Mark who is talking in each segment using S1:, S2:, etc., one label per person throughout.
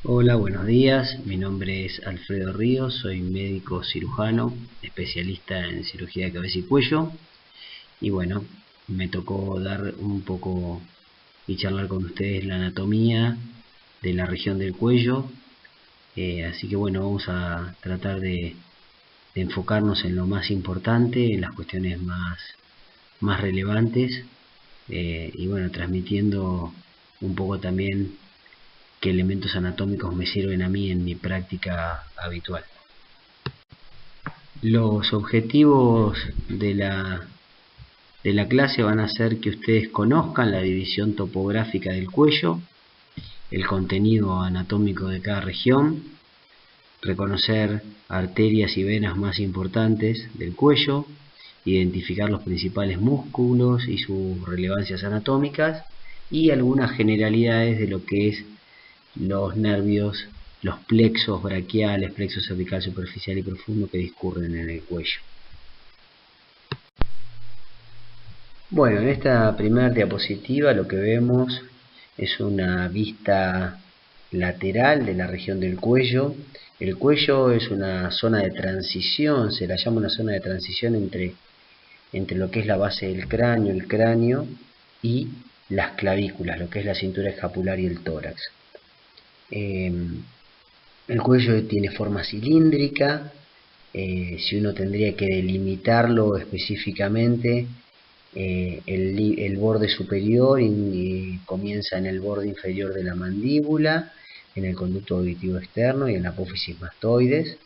S1: Hola, buenos días. Mi nombre es Alfredo Ríos, soy médico cirujano, especialista en cirugía de cabeza y cuello. Y bueno, me tocó dar un poco y charlar con ustedes la anatomía de la región del cuello. Así que bueno, vamos a tratar de enfocarnos en lo más importante, en las cuestiones más relevantes. Y bueno, transmitiendo un poco también qué elementos anatómicos me sirven a mí en mi práctica habitual. Los objetivos de la clase van a ser que ustedes conozcan la división topográfica del cuello, el contenido anatómico de cada región, reconocer arterias y venas más importantes del cuello, identificar los principales músculos y sus relevancias anatómicas y algunas generalidades de lo que es los nervios, los plexos braquiales, plexo cervical superficial y profundo que discurren en el cuello. Bueno, en esta primera diapositiva lo que vemos es una vista lateral de la región del cuello. El cuello es una zona de transición, se la llama una zona de transición entre lo que es la base del cráneo, el cráneo y las clavículas, lo que es la cintura escapular y el tórax. El cuello tiene forma cilíndrica. Si uno tendría que delimitarlo específicamente, el borde superior comienza en el borde inferior de la mandíbula, en el conducto auditivo externo y en la apófisis mastoides,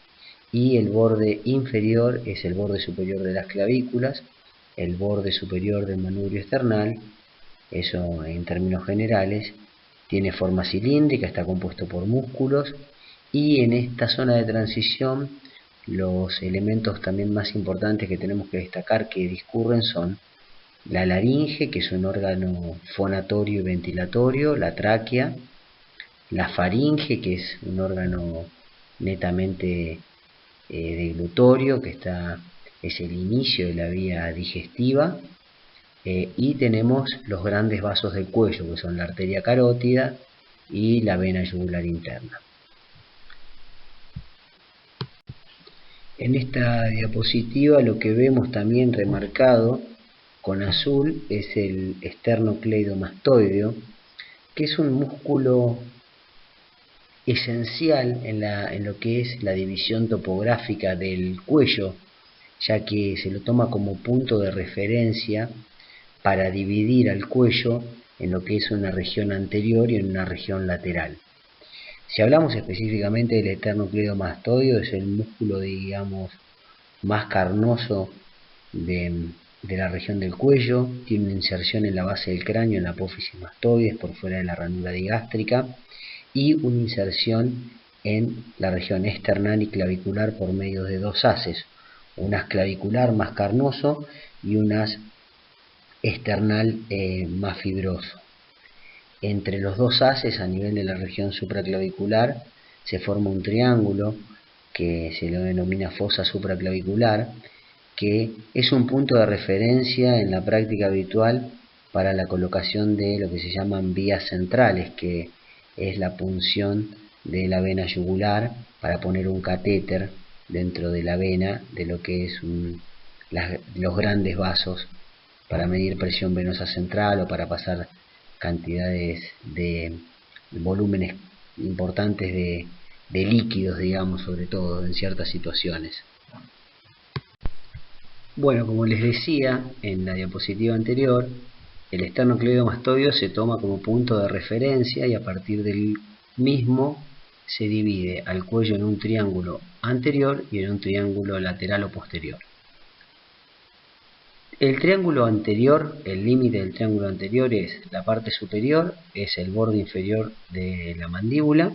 S1: y el borde inferior es el borde superior de las clavículas, el borde superior del manubrio esternal. Eso en términos generales. Tiene forma cilíndrica, está compuesto por músculos, y en esta zona de transición los elementos también más importantes que tenemos que destacar que discurren son la laringe, que es un órgano fonatorio y ventilatorio, la tráquea, la faringe, que es un órgano netamente deglutorio, que es el inicio de la vía digestiva, y tenemos los grandes vasos del cuello, que son la arteria carótida y la vena yugular interna. En esta diapositiva lo que vemos también remarcado con azul es el esternocleidomastoideo, que es un músculo esencial en lo que es la división topográfica del cuello, ya que se lo toma como punto de referencia para dividir al cuello en lo que es una región anterior y en una región lateral. Si hablamos específicamente del esternocleidomastoideo, es el músculo, digamos, más carnoso de la región del cuello. Tiene una inserción en la base del cráneo, en la apófisis mastoides, por fuera de la ranura digástrica, y una inserción en la región esternal y clavicular por medio de dos haces, un haz clavicular más carnoso y un haz esternal más fibroso. Entre los dos haces, a nivel de la región supraclavicular, se forma un triángulo que se lo denomina fosa supraclavicular, que es un punto de referencia en la práctica habitual para la colocación de lo que se llaman vías centrales, que es la punción de la vena yugular para poner un catéter dentro de la vena de lo que es los grandes vasos para medir presión venosa central o para pasar cantidades de volúmenes importantes de líquidos, digamos, sobre todo en ciertas situaciones. Bueno, como les decía en la diapositiva anterior, el esternocleidomastoideo se toma como punto de referencia y a partir del mismo se divide al cuello en un triángulo anterior y en un triángulo lateral o posterior. El triángulo anterior, el límite del triángulo anterior es la parte superior, es el borde inferior de la mandíbula,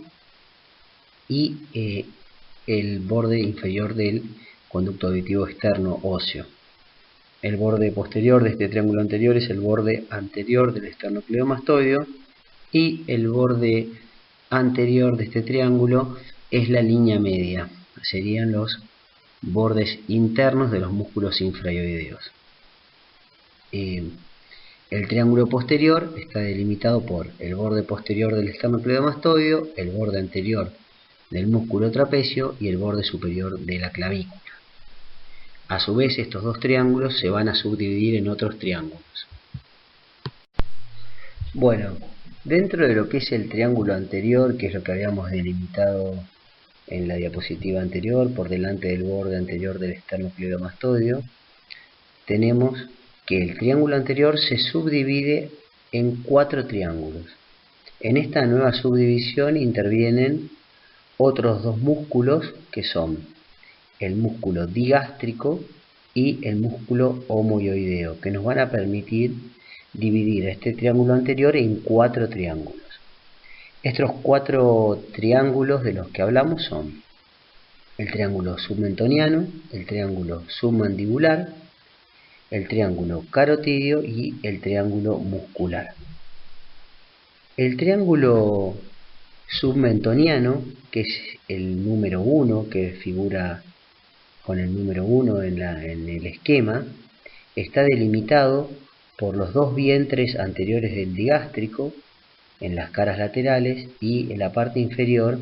S1: y el borde inferior del conducto auditivo externo óseo. El borde posterior de este triángulo anterior es el borde anterior del esternocleidomastoideo, y el borde anterior de este triángulo es la línea media, serían los bordes internos de los músculos infraoideos. El triángulo posterior está delimitado por el borde posterior del esternocleidomastoideo, el borde anterior del músculo trapecio y el borde superior de la clavícula. A su vez, estos dos triángulos se van a subdividir en otros triángulos. Bueno, dentro de lo que es el triángulo anterior, que es lo que habíamos delimitado en la diapositiva anterior, por delante del borde anterior del esternocleidomastoideo, tenemos que el triángulo anterior se subdivide en 4 triángulos. En esta nueva subdivisión intervienen otros dos músculos que son el músculo digástrico y el músculo homoioideo, que nos van a permitir dividir este triángulo anterior en 4 triángulos. Estos 4 triángulos de los que hablamos son el triángulo submentoniano, el triángulo submandibular, el triángulo carotidio y el triángulo muscular. El triángulo submentoniano, que es el número 1, que figura con el número 1 en el esquema, está delimitado por los dos vientres anteriores del digástrico en las caras laterales y en la parte inferior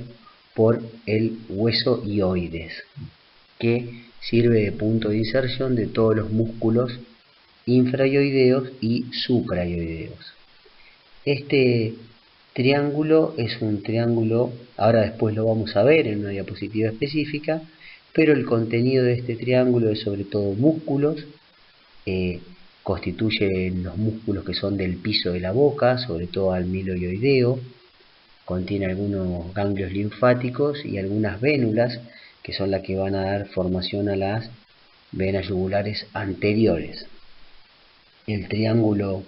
S1: por el hueso ioides, que sirve de punto de inserción de todos los músculos infraioideos y supraioideos. Este triángulo es un triángulo, ahora después lo vamos a ver en una diapositiva específica, pero el contenido de este triángulo es sobre todo músculos, constituye los músculos que son del piso de la boca, sobre todo al miloioideo, contiene algunos ganglios linfáticos y algunas vénulas que son las que van a dar formación a las venas yugulares anteriores. El triángulo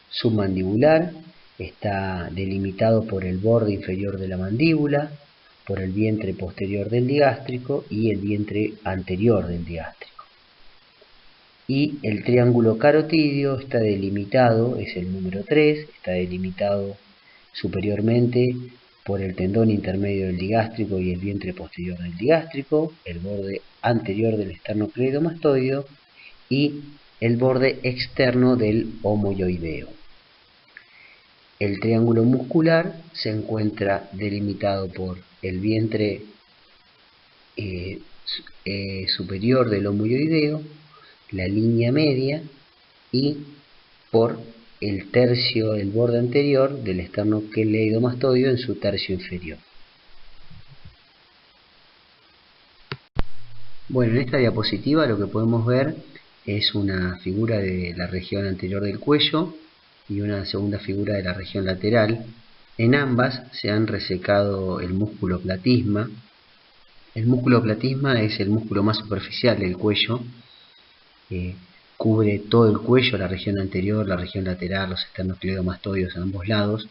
S1: submandibular está delimitado por el borde inferior de la mandíbula, por el vientre posterior del digástrico y el vientre anterior del digástrico. Y el triángulo carotidio está delimitado, es el número 3, está delimitado superiormente por el tendón intermedio del digástrico y el vientre posterior del digástrico, el borde anterior del esternocleidomastoideo y el borde externo del homoioideo. El triángulo muscular se encuentra delimitado por el vientre superior del homoioideo, la línea media y por el tercio del borde anterior del esternocleidomastoideo en su tercio inferior. Bueno, en esta diapositiva lo que podemos ver es una figura de la región anterior del cuello y una segunda figura de la región lateral. En ambas se han resecado el músculo platisma. El músculo platisma es el músculo más superficial del cuello. Cubre todo el cuello, la región anterior, la región lateral, los esternocleidomastoideos a ambos lados,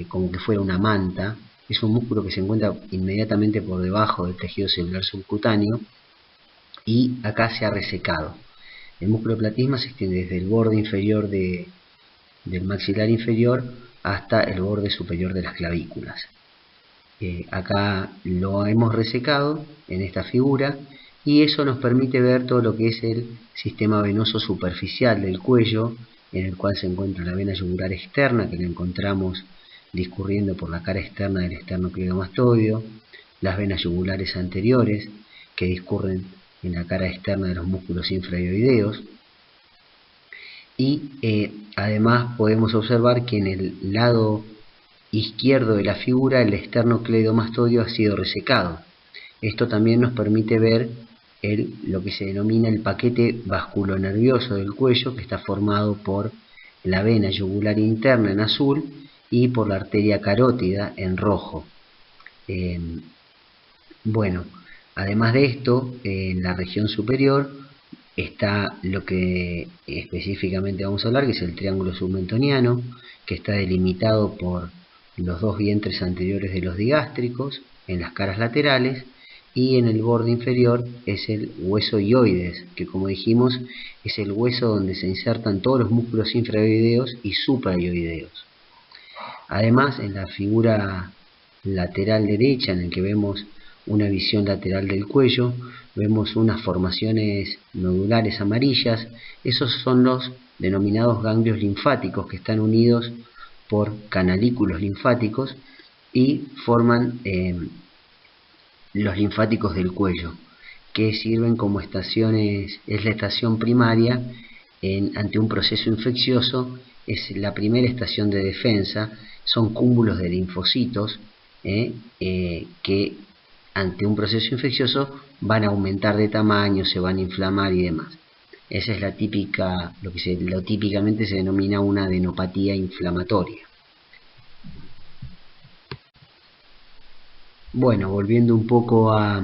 S1: como que fuera una manta. Es un músculo que se encuentra inmediatamente por debajo del tejido celular subcutáneo y acá se ha resecado. El músculo platisma se extiende desde el borde inferior del maxilar inferior hasta el borde superior de las clavículas. Acá lo hemos resecado en esta figura y eso nos permite ver todo lo que es el sistema venoso superficial del cuello, en el cual se encuentra la vena yugular externa, que la encontramos discurriendo por la cara externa del esternocleidomastoideo, las venas yugulares anteriores, que discurren en la cara externa de los músculos infraioideos, y además podemos observar que en el lado izquierdo de la figura el esternocleidomastoideo ha sido resecado. Esto también nos permite ver lo que se denomina el paquete vasculonervioso del cuello, que está formado por la vena yugular interna en azul y por la arteria carótida en rojo. Bueno, además de esto, en la región superior está lo que específicamente vamos a hablar, que es el triángulo submentoniano, que está delimitado por los dos vientres anteriores de los digástricos en las caras laterales, y en el borde inferior es el hueso ioides, que como dijimos es el hueso donde se insertan todos los músculos infraioideos y supraioideos. Además, en la figura lateral derecha, en el que vemos una visión lateral del cuello, vemos unas formaciones nodulares amarillas. Esos son los denominados ganglios linfáticos, que están unidos por canalículos linfáticos y forman los linfáticos del cuello, que sirven como estaciones. Es la estación primaria ante un proceso infeccioso, es la primera estación de defensa. Son cúmulos de linfocitos que ante un proceso infeccioso van a aumentar de tamaño, se van a inflamar y demás. Esa es la típica, lo típicamente se denomina una adenopatía inflamatoria. Bueno, volviendo un poco a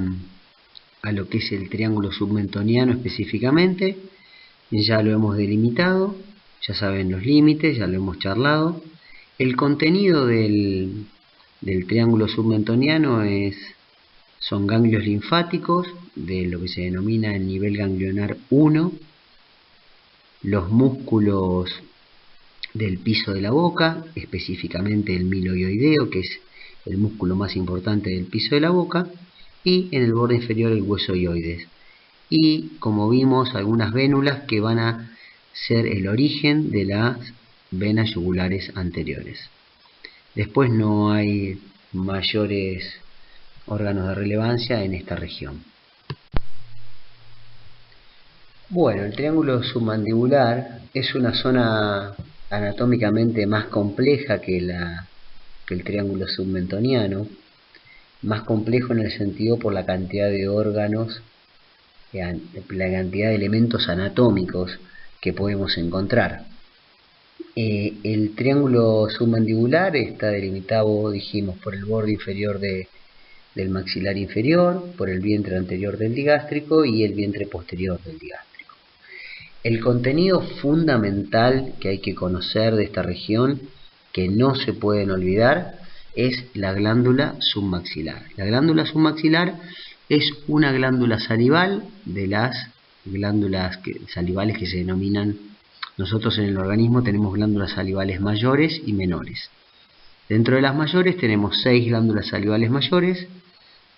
S1: lo que es el triángulo submentoniano específicamente, ya lo hemos delimitado, ya saben los límites, ya lo hemos charlado. El contenido del triángulo submentoniano son ganglios linfáticos de lo que se denomina el nivel ganglionar 1, los músculos del piso de la boca, específicamente el miloioideo, que es el músculo más importante del piso de la boca, y en el borde inferior el hueso ioides. Y como vimos, algunas vénulas que van a ser el origen de las venas yugulares anteriores. Después no hay mayores órganos de relevancia en esta región. Bueno, el triángulo submandibular es una zona anatómicamente más compleja que el triángulo submentoniano, más complejo en el sentido por la cantidad de órganos, la cantidad de elementos anatómicos que podemos encontrar. El triángulo submandibular está delimitado, dijimos, por el borde inferior del maxilar inferior, por el vientre anterior del digástrico y el vientre posterior del digástrico. El contenido fundamental que hay que conocer de esta región, que no se pueden olvidar, es la glándula submaxilar. La glándula submaxilar es una glándula salival de las glándulas salivales que se denominan. Nosotros en el organismo tenemos glándulas salivales mayores y menores. Dentro de las mayores tenemos 6 glándulas salivales mayores,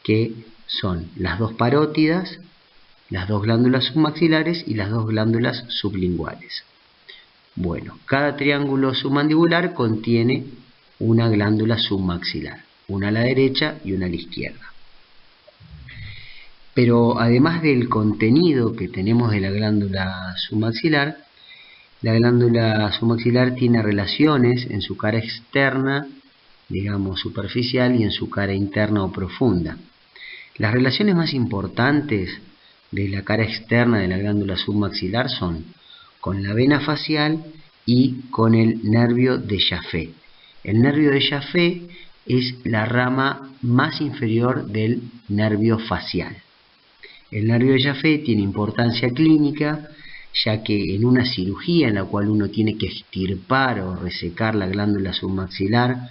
S1: que son las 2 parótidas, las 2 glándulas submaxilares y las 2 glándulas sublinguales. Bueno, cada triángulo submandibular contiene una glándula submaxilar, una a la derecha y una a la izquierda. Pero además del contenido que tenemos de la glándula submaxilar, la glándula submaxilar tiene relaciones en su cara externa, digamos superficial, y en su cara interna o profunda. Las relaciones más importantes de la cara externa de la glándula submaxilar son con la vena facial y con el nervio de Jaffe. El nervio de Jaffe es la rama más inferior del nervio facial. El nervio de Jaffe tiene importancia clínica, ya que en una cirugía en la cual uno tiene que extirpar o resecar la glándula submaxilar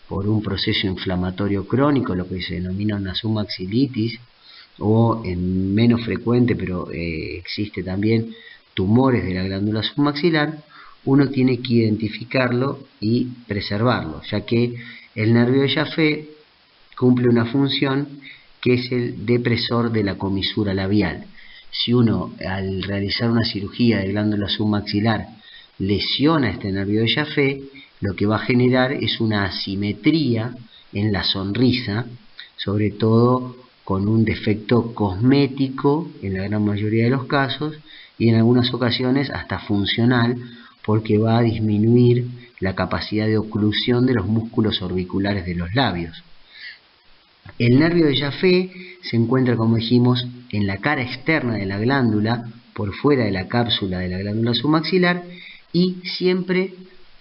S1: por un proceso inflamatorio crónico, lo que se denomina una submaxilitis, o en menos frecuente, pero existe también, tumores de la glándula submaxilar, uno tiene que identificarlo y preservarlo, ya que el nervio de Jaffe cumple una función que es el depresor de la comisura labial. Si uno, al realizar una cirugía de glándula submaxilar, lesiona este nervio de Jaffe, lo que va a generar es una asimetría en la sonrisa, sobre todo con un defecto cosmético en la gran mayoría de los casos, y en algunas ocasiones hasta funcional, porque va a disminuir la capacidad de oclusión de los músculos orbiculares de los labios. El nervio de Jaffe se encuentra, como dijimos, en la cara externa de la glándula, por fuera de la cápsula de la glándula submaxilar, y siempre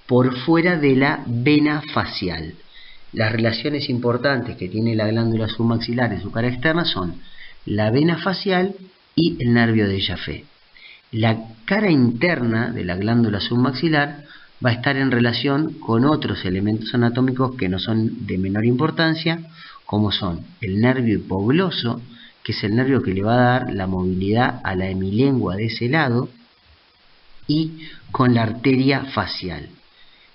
S1: por fuera de la vena facial. Las relaciones importantes que tiene la glándula submaxilar en su cara externa son la vena facial y el nervio de Jaffe. La cara interna de la glándula submaxilar va a estar en relación con otros elementos anatómicos que no son de menor importancia, como son el nervio hipogloso, que es el nervio que le va a dar la movilidad a la hemilengua de ese lado, y con la arteria facial.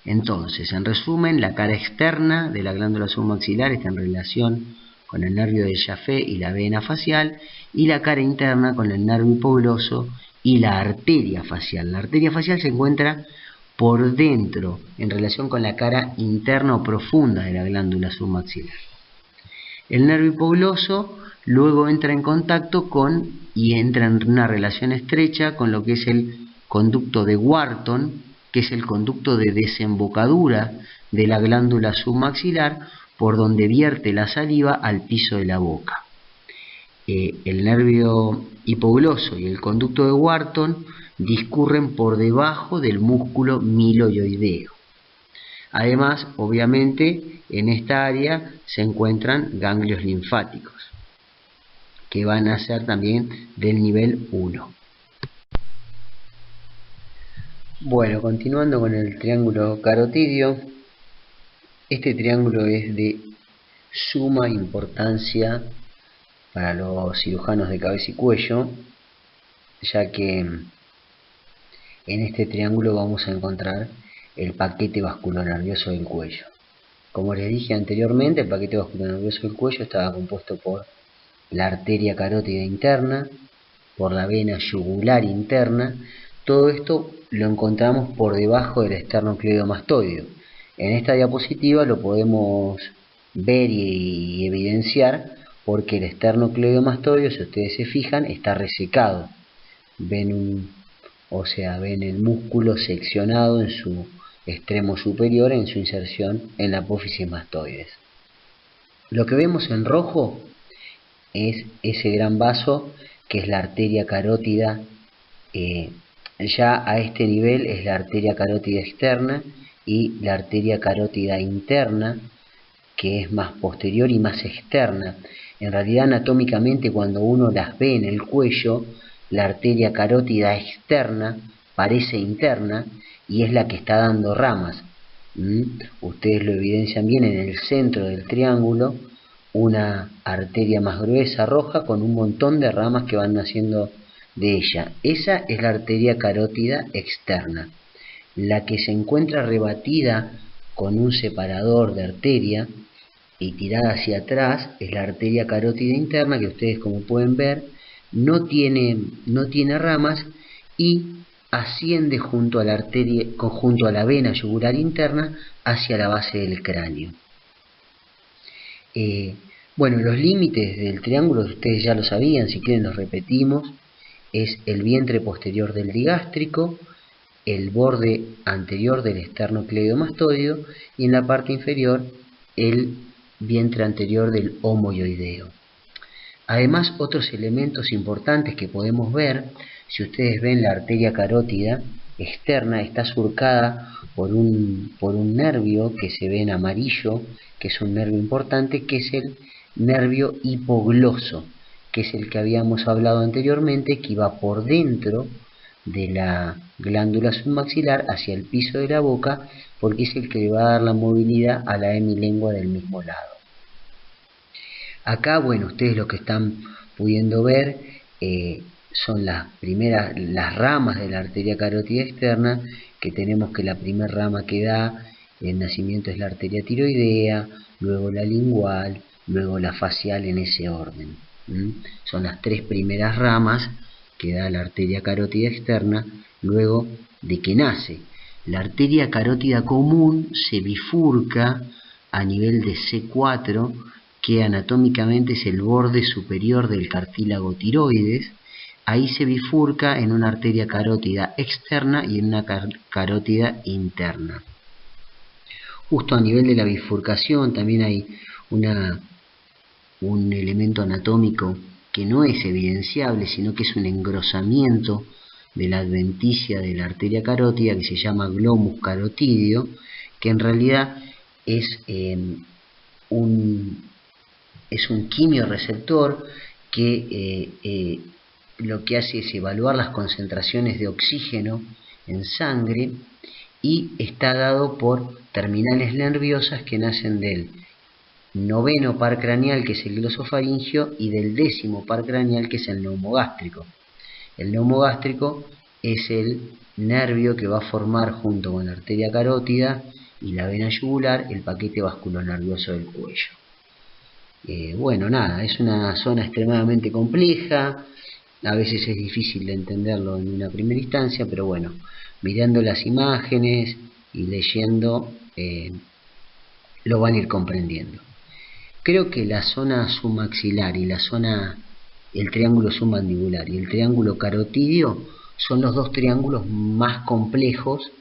S1: Entonces, en resumen, la cara externa de la glándula submaxilar está en relación con el nervio del Jaffe y la vena facial, y la cara interna con el nervio hipogloso y la arteria facial. La arteria facial se encuentra por dentro en relación con la cara interna o profunda de la glándula submaxilar. El nervio hipogloso luego entra en contacto y entra en una relación estrecha con lo que es el conducto de Wharton, que es el conducto de desembocadura de la glándula submaxilar por donde vierte la saliva al piso de la boca. El nervio hipogloso y el conducto de Wharton discurren por debajo del músculo miloioideo. Además, obviamente, en esta área se encuentran ganglios linfáticos, que van a ser también del nivel 1. Bueno, continuando con el triángulo carotidio, este triángulo es de suma importancia para los cirujanos de cabeza y cuello, ya que en este triángulo vamos a encontrar el paquete vasculonervioso del cuello. Como les dije anteriormente, el paquete vasculonervioso del cuello estaba compuesto por la arteria carótida interna, por la vena yugular interna. Todo esto lo encontramos por debajo del esternocleidomastoideo. En esta diapositiva lo podemos ver y evidenciar porque el esternocleidomastoideo, si ustedes se fijan, está resecado. Ven el músculo seccionado en su extremo superior en su inserción en la apófisis mastoides. Lo que vemos en rojo es ese gran vaso que es la arteria carótida. Ya a este nivel es la arteria carótida externa y la arteria carótida interna, que es más posterior y más externa. En realidad, anatómicamente, cuando uno las ve en el cuello, la arteria carótida externa parece interna y es la que está dando ramas. Ustedes lo evidencian bien en el centro del triángulo, una arteria más gruesa roja con un montón de ramas que van naciendo de ella. Esa es la arteria carótida externa. La que se encuentra rebatida con un separador de arteria y tirada hacia atrás es la arteria carótida interna, que ustedes, como pueden ver, no tiene ramas y asciende junto a la vena yugular interna hacia la base del cráneo. Bueno, los límites del triángulo ustedes ya lo sabían, si quieren los repetimos. Es el vientre posterior del digástrico, el borde anterior del esternocleidomastoideo y en la parte inferior el vientre anterior del homoioideo. Además, otros elementos importantes que podemos ver, si ustedes ven, la arteria carótida externa está surcada por un nervio que se ve en amarillo, que es un nervio importante, que es el nervio hipogloso, que es el que habíamos hablado anteriormente, que iba por dentro de la glándula submaxilar hacia el piso de la boca, porque es el que le va a dar la movilidad a la hemilengua del mismo lado. Acá, bueno, ustedes lo que están pudiendo ver son las ramas de la arteria carótida externa, que tenemos que la primera rama que da el nacimiento es la arteria tiroidea, luego la lingual, luego la facial, en ese orden. Son las tres primeras ramas que da la arteria carótida externa luego de que nace. La arteria carótida común se bifurca a nivel de C4, que anatómicamente es el borde superior del cartílago tiroides. Ahí se bifurca en una arteria carótida externa y en una carótida interna. Justo a nivel de la bifurcación también hay un elemento anatómico que no es evidenciable, sino que es un engrosamiento de la adventicia de la arteria carótida, que se llama glomus carotidio, que en realidad es un quimioreceptor que lo que hace es evaluar las concentraciones de oxígeno en sangre y está dado por terminales nerviosas que nacen del noveno par craneal, que es el glosofaringio, y del décimo par craneal, que es el neumogástrico. El neumogástrico es el nervio que va a formar, junto con la arteria carótida y la vena yugular, el paquete vasculonervioso del cuello. Bueno, nada, es una zona extremadamente compleja, a veces es difícil de entenderlo en una primera instancia, pero bueno, mirando las imágenes y leyendo lo van a ir comprendiendo. Creo que la zona submaxilar y el triángulo submandibular y el triángulo carotidio son los dos triángulos más complejos,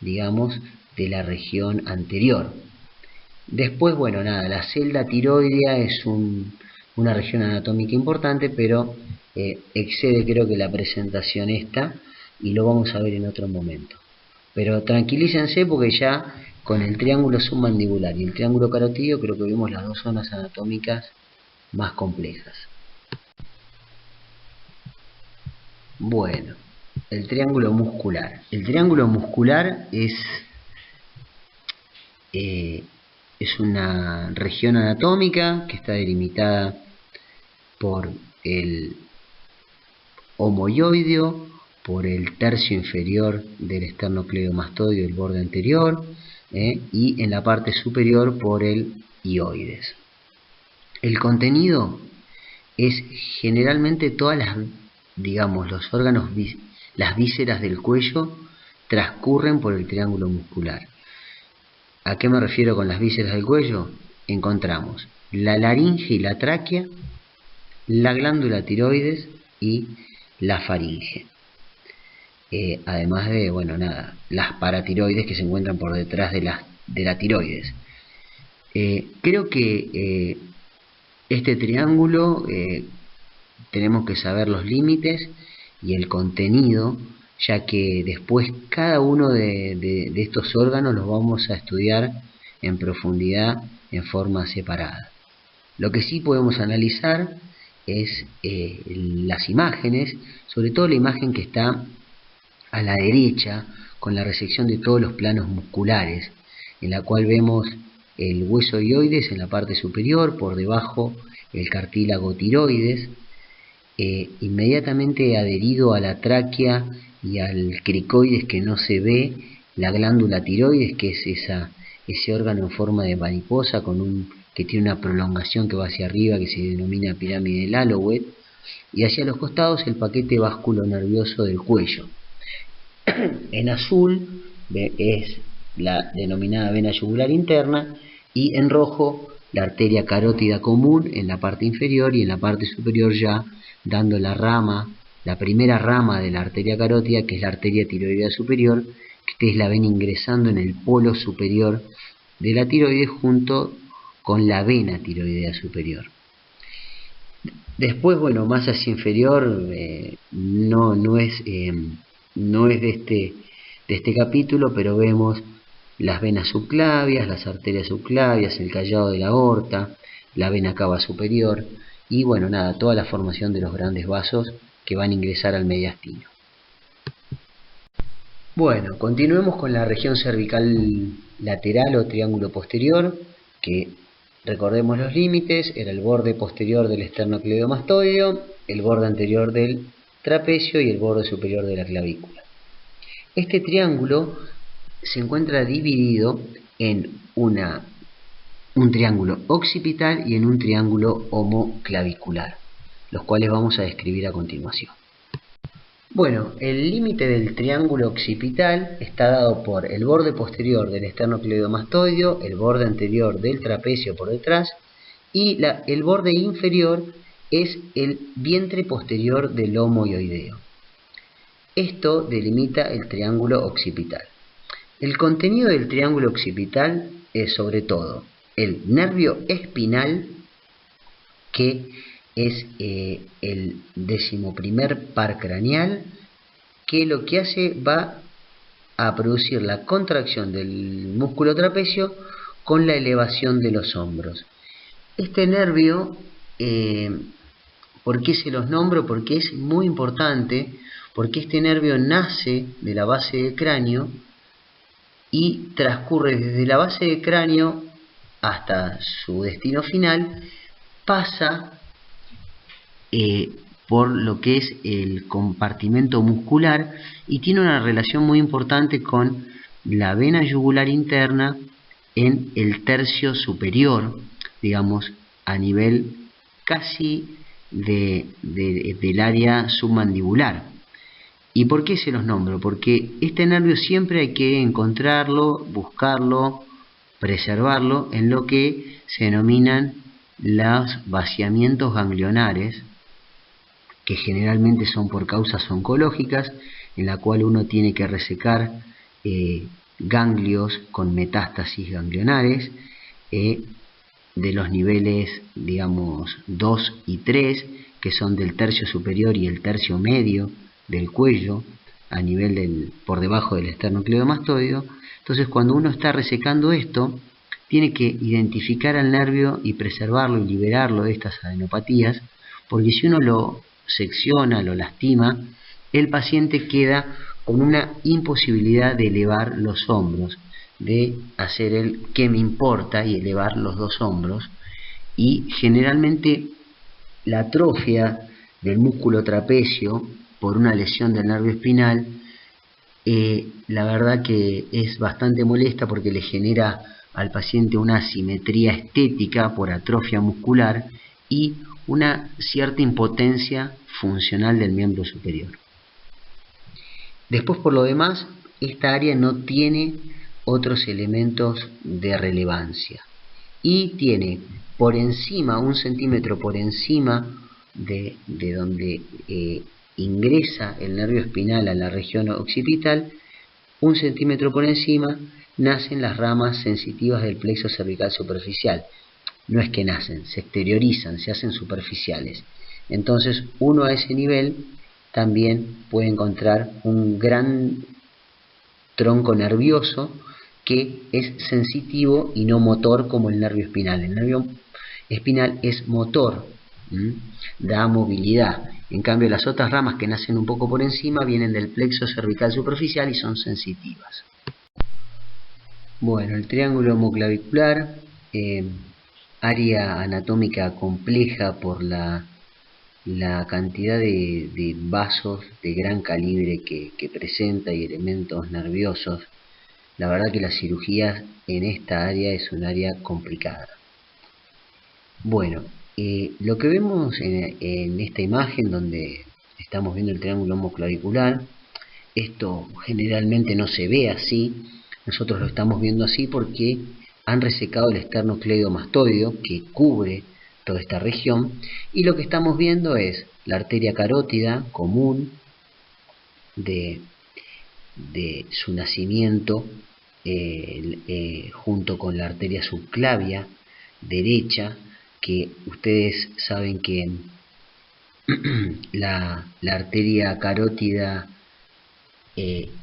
S1: digamos, de la región anterior. Después, bueno, nada, la celda tiroidea es una región anatómica importante, pero excede creo que la presentación esta y lo vamos a ver en otro momento. Pero tranquilícense porque ya con el triángulo submandibular y el triángulo carotidio creo que vimos las dos zonas anatómicas más complejas. Bueno, el triángulo muscular. El triángulo muscular es una región anatómica que está delimitada por el homoioideo, por el tercio inferior del esternocleidomastoideo, el borde anterior, y en la parte superior por el hioides. El contenido es generalmente todas las, digamos, los órganos, las vísceras del cuello transcurren por el triángulo muscular. ¿A qué me refiero con las vísceras del cuello? Encontramos la laringe y la tráquea, la glándula tiroides y la faringe. Además de, bueno, nada, las paratiroides que se encuentran por detrás de la tiroides. Creo que este triángulo tenemos que saber los límites y el contenido, ya que después cada uno de estos órganos los vamos a estudiar en profundidad en forma separada. Lo que sí podemos analizar es las imágenes, sobre todo la imagen que está a la derecha, con la resección de todos los planos musculares, en la cual vemos el hueso hioides en la parte superior, por debajo el cartílago tiroides, inmediatamente adherido a la tráquea y al cricoides que no se ve, la glándula tiroides, que es ese órgano en forma de mariposa que tiene una prolongación que va hacia arriba, que se denomina pirámide de Lalloway, y hacia los costados el paquete vasculonervioso del cuello. En azul es la denominada vena yugular interna y en rojo la arteria carótida común en la parte inferior y en la parte superior ya dando la primera rama de la arteria carótida, que es la arteria tiroidea superior, que ustedes la ven ingresando en el polo superior de la tiroides junto con la vena tiroidea superior. Después, bueno, más hacia inferior no es de este capítulo, pero vemos las venas subclavias, las arterias subclavias, el callado de la aorta, la vena cava superior y bueno, nada, toda la formación de los grandes vasos que van a ingresar al mediastino. Bueno, continuemos con la región cervical lateral o triángulo posterior, que recordemos los límites, era el borde posterior del esternocleidomastoideo, el borde anterior del trapecio y el borde superior de la clavícula. Este triángulo se encuentra dividido en un triángulo occipital y en un triángulo homoclavicular, los cuales vamos a describir a continuación. Bueno, el límite del triángulo occipital está dado por el borde posterior del esternocleidomastoideo, el borde anterior del trapecio por detrás y el borde inferior es el vientre posterior del lomo hioideo. Esto delimita el triángulo occipital. El contenido del triángulo occipital es sobre todo el nervio espinal, que es el 11º par craneal, que lo que hace va a producir la contracción del músculo trapecio con la elevación de los hombros. Este nervio, ¿por qué se los nombro? Porque es muy importante, porque este nervio nace de la base del cráneo y transcurre desde la base del cráneo hasta su destino final, pasa por lo que es el compartimento muscular y tiene una relación muy importante con la vena yugular interna en el tercio superior, digamos, a nivel casi del área submandibular. ¿Y por qué se los nombro? Porque este nervio siempre hay que encontrarlo, buscarlo, preservarlo en lo que se denominan los vaciamientos ganglionares, que generalmente son por causas oncológicas, en la cual uno tiene que resecar ganglios con metástasis ganglionares de los niveles, digamos, 2 y 3, que son del tercio superior y el tercio medio del cuello, a nivel por debajo del esternocleidomastoideo. Entonces, cuando uno está resecando esto, tiene que identificar al nervio y preservarlo y liberarlo de estas adenopatías, porque si uno lo secciona, lo lastima, el paciente queda con una imposibilidad de elevar los hombros, de hacer el "qué me importa" y elevar los dos hombros, y generalmente la atrofia del músculo trapecio por una lesión del nervio espinal, la verdad que es bastante molesta porque le genera al paciente una asimetría estética por atrofia muscular y una cierta impotencia funcional del miembro superior. Después, por lo demás, esta área no tiene otros elementos de relevancia y tiene por encima, 1 centímetro por encima de donde ingresa el nervio espinal a la región occipital, 1 centímetro por encima nacen las ramas sensitivas del plexo cervical superficial. No es que nacen, se exteriorizan, se hacen superficiales. Entonces, uno a ese nivel también puede encontrar un gran tronco nervioso que es sensitivo y no motor como el nervio espinal. El nervio espinal es motor, da movilidad. En cambio, las otras ramas que nacen un poco por encima vienen del plexo cervical superficial y son sensitivas. Bueno, el triángulo homoclavicular, área anatómica compleja por la cantidad de vasos de gran calibre que presenta y elementos nerviosos. La verdad que la cirugía en esta área es un área complicada. Bueno, lo que vemos en esta imagen donde estamos viendo el triángulo homoclavicular, esto generalmente no se ve así, nosotros lo estamos viendo así porque han resecado el esternocleidomastoideo que cubre toda esta región, y lo que estamos viendo es la arteria carótida común de su nacimiento junto con la arteria subclavia derecha, que ustedes saben que la arteria carótida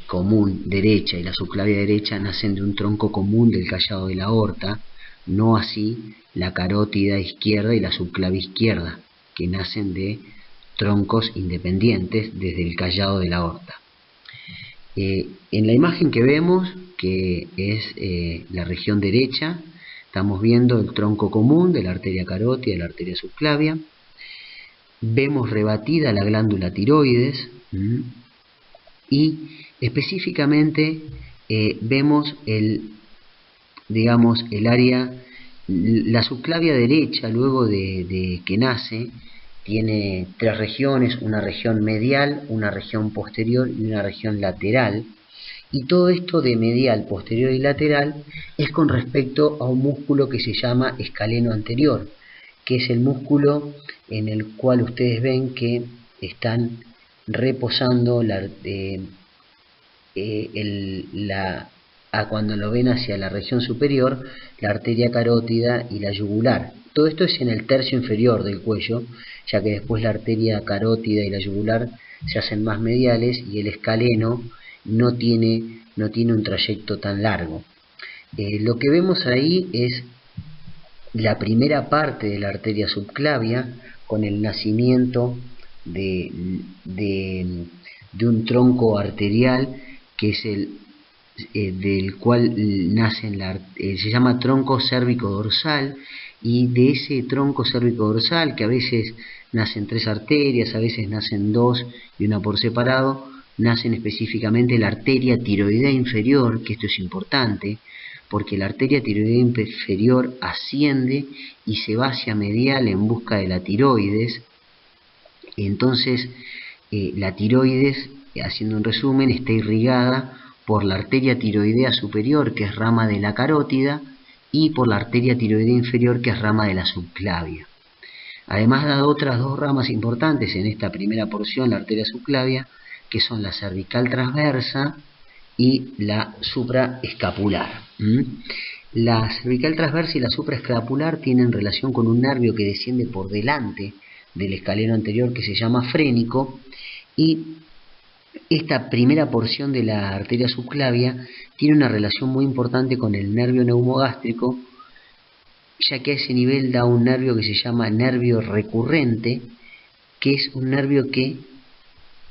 S1: común derecha y la subclavia derecha nacen de un tronco común del callado de la aorta, no así la carótida izquierda y la subclavia izquierda, que nacen de troncos independientes desde el callado de la aorta. En la imagen que vemos, que es la región derecha, estamos viendo el tronco común de la arteria carótida y la arteria subclavia. Vemos rebatida la glándula tiroides y específicamente vemos el área, la subclavia derecha, luego de que nace, tiene 3 regiones, una región medial, una región posterior y una región lateral. Y todo esto de medial, posterior y lateral es con respecto a un músculo que se llama escaleno anterior, que es el músculo en el cual ustedes ven que están reposando cuando lo ven hacia la región superior, la arteria carótida y la yugular. Todo esto es en el tercio inferior del cuello, ya que después la arteria carótida y la yugular se hacen más mediales y el escaleno no tiene un trayecto tan largo. Lo que vemos ahí es la primera parte de la arteria subclavia con el nacimiento de un tronco arterial que es del cual nacen se llama tronco cérvico-dorsal, y de ese tronco cérvico-dorsal, que a veces nacen 3 arterias, a veces nacen 2 y una por separado, nacen específicamente la arteria tiroidea inferior, que esto es importante, porque la arteria tiroidea inferior asciende y se va hacia medial en busca de la tiroides. Entonces la tiroides, haciendo un resumen, está irrigada por la arteria tiroidea superior, que es rama de la carótida, y por la arteria tiroidea inferior, que es rama de la subclavia. Además da otras dos ramas importantes en esta primera porción, la arteria subclavia, que son la cervical transversa y la supraescapular. La cervical transversa y la supraescapular tienen relación con un nervio que desciende por delante del escaleno anterior, que se llama frénico, y esta primera porción de la arteria subclavia tiene una relación muy importante con el nervio neumogástrico, ya que a ese nivel da un nervio que se llama nervio recurrente, que es un nervio que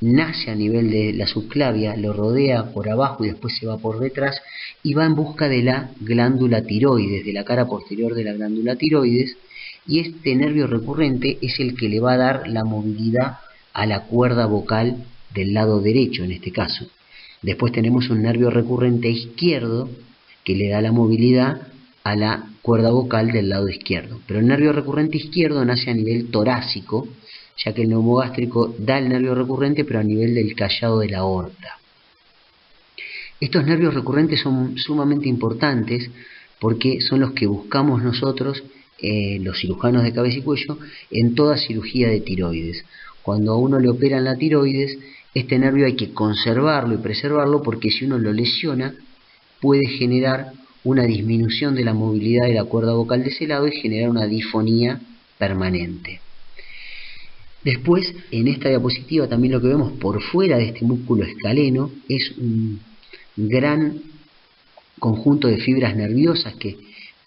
S1: nace a nivel de la subclavia, lo rodea por abajo y después se va por detrás y va en busca de la glándula tiroides, de la cara posterior de la glándula tiroides, y este nervio recurrente es el que le va a dar la movilidad a la cuerda vocal del lado derecho en este caso. Después tenemos un nervio recurrente izquierdo que le da la movilidad a la cuerda vocal del lado izquierdo. Pero el nervio recurrente izquierdo nace a nivel torácico, ya que el neumogástrico da el nervio recurrente pero a nivel del callado de la aorta. Estos nervios recurrentes son sumamente importantes porque son los que buscamos nosotros, los cirujanos de cabeza y cuello, en toda cirugía de tiroides. Cuando a uno le operan la tiroides, este nervio hay que conservarlo y preservarlo, porque si uno lo lesiona puede generar una disminución de la movilidad de la cuerda vocal de ese lado y generar una disfonía permanente. Después, en esta diapositiva también lo que vemos por fuera de este músculo escaleno es un gran conjunto de fibras nerviosas que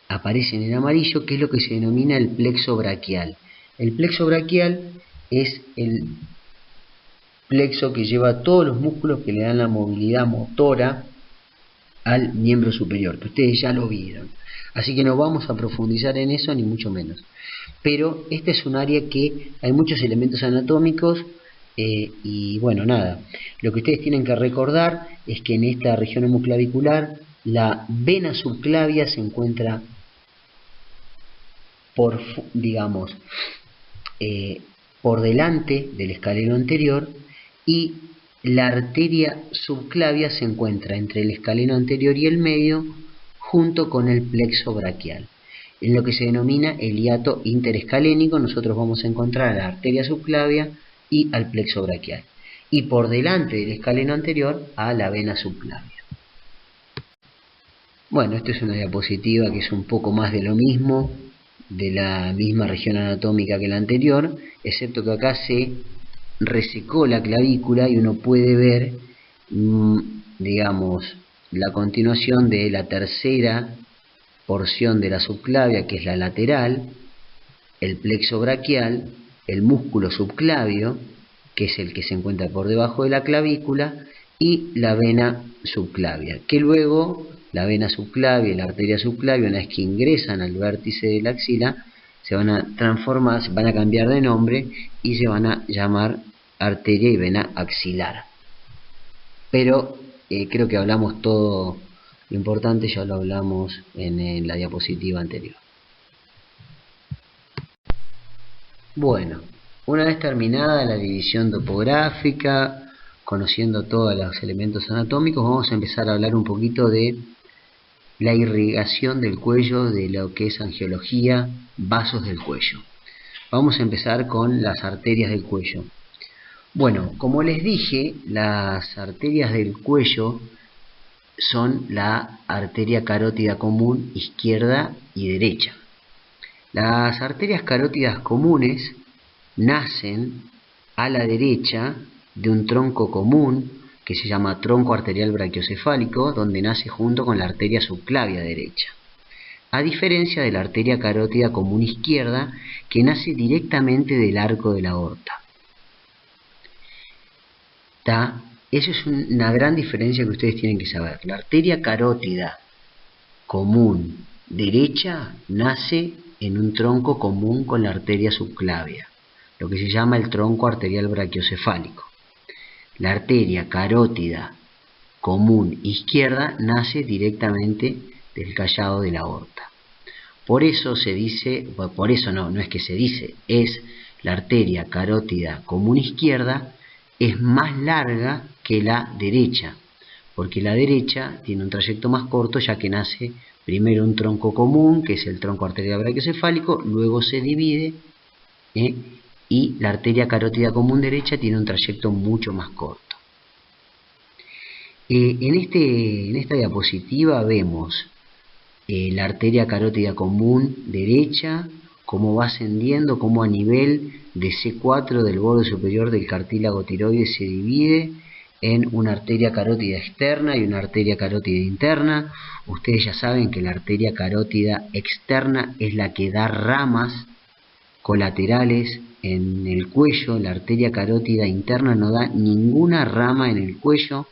S1: aparecen en amarillo, que es lo que se denomina el plexo braquial. El plexo braquial es el plexo que lleva todos los músculos que le dan la movilidad motora al miembro superior, que ustedes ya lo vieron. Así que no vamos a profundizar en eso, ni mucho menos. Pero este es un área que hay muchos elementos anatómicos y bueno, nada. Lo que ustedes tienen que recordar es que en esta región hemoclavicular la vena subclavia se encuentra por delante del escaleno anterior, y la arteria subclavia se encuentra entre el escaleno anterior y el medio, junto con el plexo braquial. En lo que se denomina el hiato interescalénico nosotros vamos a encontrar a la arteria subclavia y al plexo braquial, y por delante del escaleno anterior a la vena subclavia. Bueno, esta es una diapositiva que es un poco más de lo mismo, de la misma región anatómica que la anterior, excepto que acá se resecó la clavícula y uno puede ver, digamos, la continuación de la tercera porción de la subclavia, que es la lateral, el plexo braquial, el músculo subclavio, que es el que se encuentra por debajo de la clavícula, y la vena subclavia, que luego la vena subclavia y la arteria subclavia, una vez que ingresan al vértice de la axila, se van a transformar, se van a cambiar de nombre y se van a llamar arteria y vena axilar. Pero creo que hablamos todo lo importante, ya lo hablamos en la diapositiva anterior. Bueno, una vez terminada la división topográfica, conociendo todos los elementos anatómicos, vamos a empezar a hablar un poquito de la irrigación del cuello, de lo que es angiología, vasos del cuello. Vamos a empezar con las arterias del cuello. Bueno, como les dije, las arterias del cuello son la arteria carótida común izquierda y derecha. Las arterias carótidas comunes nacen a la derecha de un tronco común que se llama tronco arterial brachiocefálico, donde nace junto con la arteria subclavia derecha, a diferencia de la arteria carótida común izquierda, que nace directamente del arco de la aorta. Eso es una gran diferencia que ustedes tienen que saber. La arteria carótida común derecha nace en un tronco común con la arteria subclavia, lo que se llama el tronco arterial brachiocefálico. La arteria carótida común izquierda nace directamente del callado de la aorta. Por eso se dice, por eso no es que se dice, es la arteria carótida común izquierda es más larga que la derecha, porque la derecha tiene un trayecto más corto, ya que nace primero un tronco común, que es el tronco arterial brachiocefálico, luego se divide, y la arteria carótida común derecha tiene un trayecto mucho más corto. En esta diapositiva vemos la arteria carótida común derecha, cómo va ascendiendo, cómo a nivel de C4 del borde superior del cartílago tiroides se divide en una arteria carótida externa y una arteria carótida interna. Ustedes ya saben que la arteria carótida externa es la que da ramas colaterales en el cuello. La arteria carótida interna no da ninguna rama en el cuello,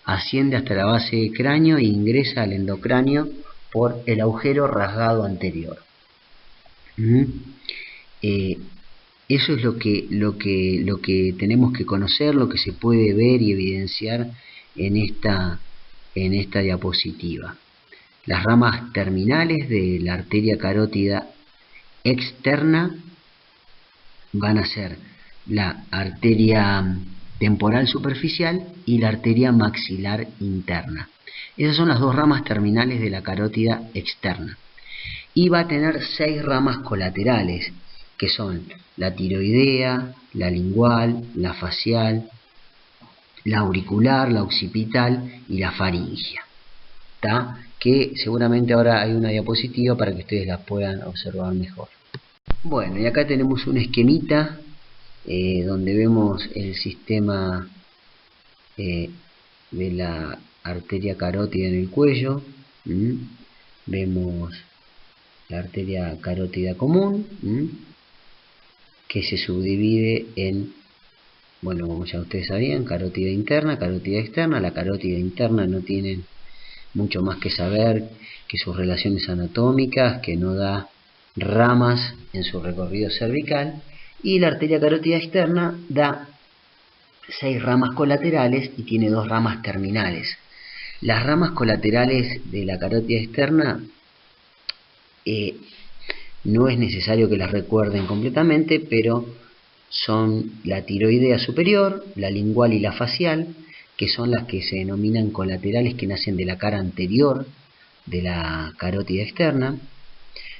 S1: asciende hasta la base del cráneo e ingresa al endocráneo por el agujero rasgado anterior. Eso es lo que tenemos que conocer, lo que se puede ver y evidenciar en esta diapositiva. Las ramas terminales de la arteria carótida externa van a ser la arteria temporal superficial y la arteria maxilar interna. Esas son las dos ramas terminales de la carótida externa. Y va a tener 6 ramas colaterales, que son la tiroidea, la lingual, la facial, la auricular, la occipital y la faringea. Que seguramente ahora hay una diapositiva para que ustedes las puedan observar mejor. Bueno, y acá tenemos un esquemita donde vemos el sistema de la arteria carótida en el cuello. Vemos la arteria carótida común, que se subdivide en, bueno, como ya ustedes sabían, carótida interna, carótida externa. La carótida interna no tienen mucho más que saber que sus relaciones anatómicas, que no da ramas en su recorrido cervical, y la arteria carótida externa da 6 ramas colaterales y tiene 2 ramas terminales. Las ramas colaterales de la carótida externa no es necesario que las recuerden completamente, pero son la tiroidea superior, la lingual y la facial, que son las que se denominan colaterales, que nacen de la cara anterior de la carótida externa.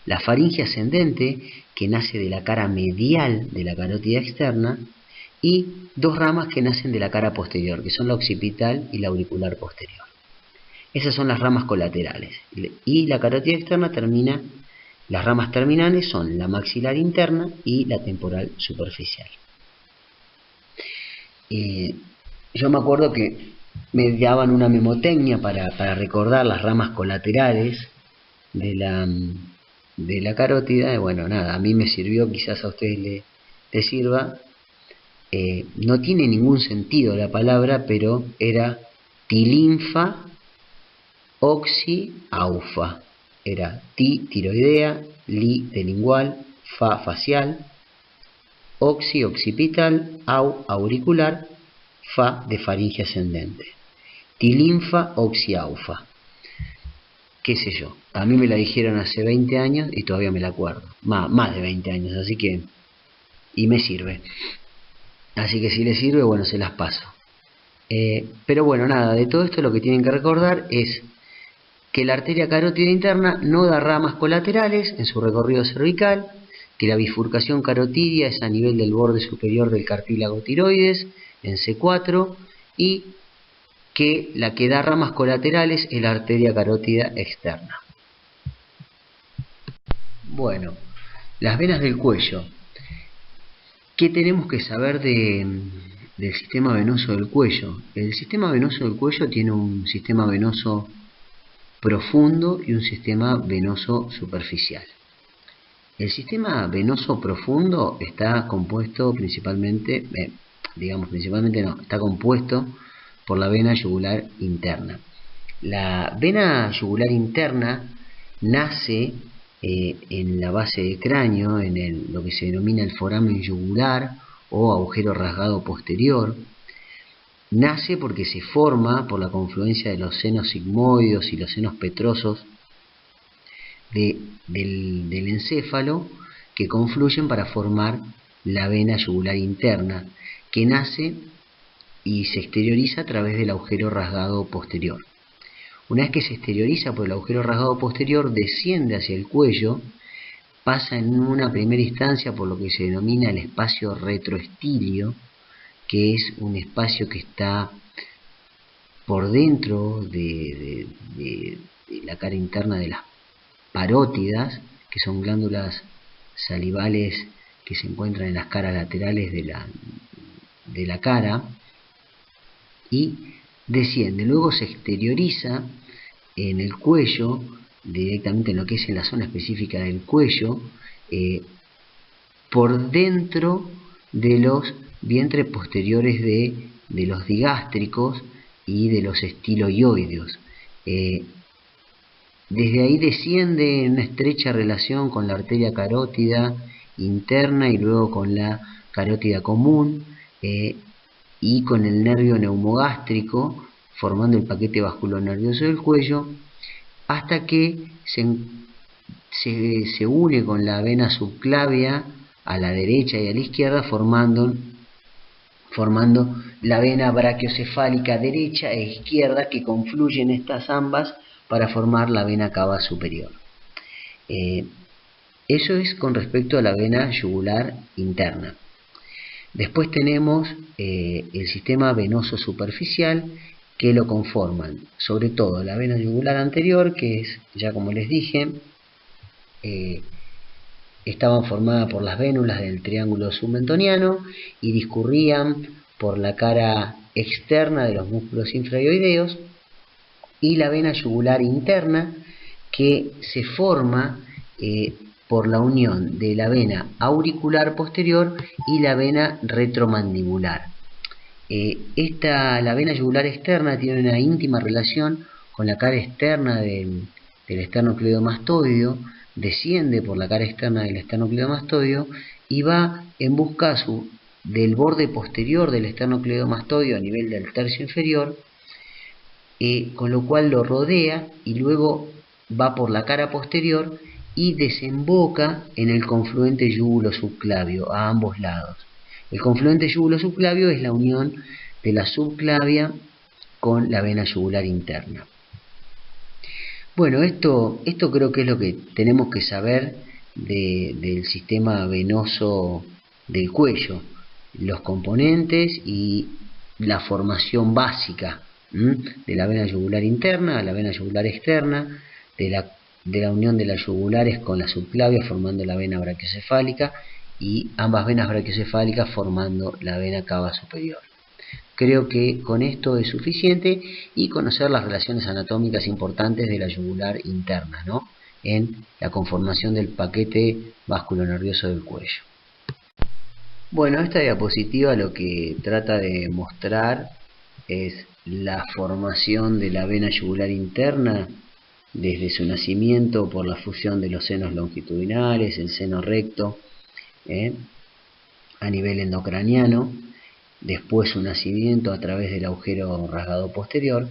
S1: La faringe ascendente, que nace de la cara medial de la carótida externa, y 2 ramas que nacen de la cara posterior, que son la occipital y la auricular posterior. Esas son las ramas colaterales. Y la carótida externa termina, las ramas terminales son la maxilar interna y la temporal superficial. Yo me acuerdo que me daban una memotecnia para recordar las ramas colaterales de la carótida, y bueno, nada, a mí me sirvió, quizás a ustedes les sirva. No tiene ningún sentido la palabra, pero era tilinfa oxi aufa. Era ti tiroidea, li de lingual, fa facial, oxi occipital, au auricular, fa de faringe ascendente. Tilinfa oxi aufa. Qué sé yo, a mí me la dijeron hace 20 años y todavía me la acuerdo. Más de 20 años, así que, y me sirve. Así que si les sirve, bueno, se las paso. Pero bueno, nada, de todo esto lo que tienen que recordar es que la arteria carótida interna no da ramas colaterales en su recorrido cervical, que la bifurcación carotidia es a nivel del borde superior del cartílago tiroides, en C4, y que la que da ramas colaterales es la arteria carótida externa. Bueno, las venas del cuello. ¿Qué tenemos que saber del sistema venoso del cuello? El sistema venoso del cuello tiene un sistema venoso profundo y un sistema venoso superficial. El sistema venoso profundo está compuesto principalmente, está compuesto por la vena yugular interna. La vena yugular interna nace en la base del cráneo, en lo que se denomina el foramen yugular o agujero rasgado posterior. nace porque se forma por la confluencia de los senos sigmoides y los senos petrosos del encéfalo, que confluyen para formar la vena yugular interna, que nace y se exterioriza a través del agujero rasgado posterior. Una vez que se exterioriza por el agujero rasgado posterior, desciende hacia el cuello, pasa en una primera instancia por lo que se denomina el espacio retroestilio, que es un espacio que está por dentro de la cara interna de las parótidas, que son glándulas salivales que se encuentran en las caras laterales de la cara, y desciende. Luego se exterioriza en el cuello, directamente en lo que es en la zona específica del cuello, por dentro de los vientres posteriores de los digástricos y de los estiloioideos. Desde ahí desciende en una estrecha relación con la arteria carótida interna y luego con la carótida común, y con el nervio neumogástrico, formando el paquete vasculonervioso del cuello, hasta que se une con la vena subclavia a la derecha y a la izquierda, formando la vena brachiocefálica derecha e izquierda, que confluyen estas ambas para formar la vena cava superior. Eso es con respecto a la vena yugular interna. Después tenemos el sistema venoso superficial, que lo conforman sobre todo la vena yugular anterior, que es, ya como les dije, estaban formadas por las vénulas del triángulo submentoniano y discurrían por la cara externa de los músculos infraoideos, y la vena yugular interna, que se forma por la unión de la vena auricular posterior y la vena retromandibular. La vena yugular externa tiene una íntima relación con la cara externa del esternocleidomastoideo, desciende por la cara externa del esternocleidomastoideo y va en busca del borde posterior del esternocleidomastoideo a nivel del tercio inferior, con lo cual lo rodea y luego va por la cara posterior y desemboca en el confluente yúgulo-subclavio a ambos lados. El confluente yúgulo-subclavio es la unión de la subclavia con la vena yugular interna. Bueno, esto creo que es lo que tenemos que saber del sistema venoso del cuello, los componentes y la formación básica de la vena yugular interna a la vena yugular externa, de la unión de las yugulares con la subclavia formando la vena brachiocefálica y ambas venas brachiocefálicas formando la vena cava superior. Creo que con esto es suficiente, y conocer las relaciones anatómicas importantes de la yugular interna, ¿no?, en la conformación del paquete vasculonervioso del cuello. Bueno, esta diapositiva lo que trata de mostrar es la formación de la vena yugular interna desde su nacimiento por la fusión de los senos longitudinales, el seno recto a nivel endocraniano, después su nacimiento a través del agujero rasgado posterior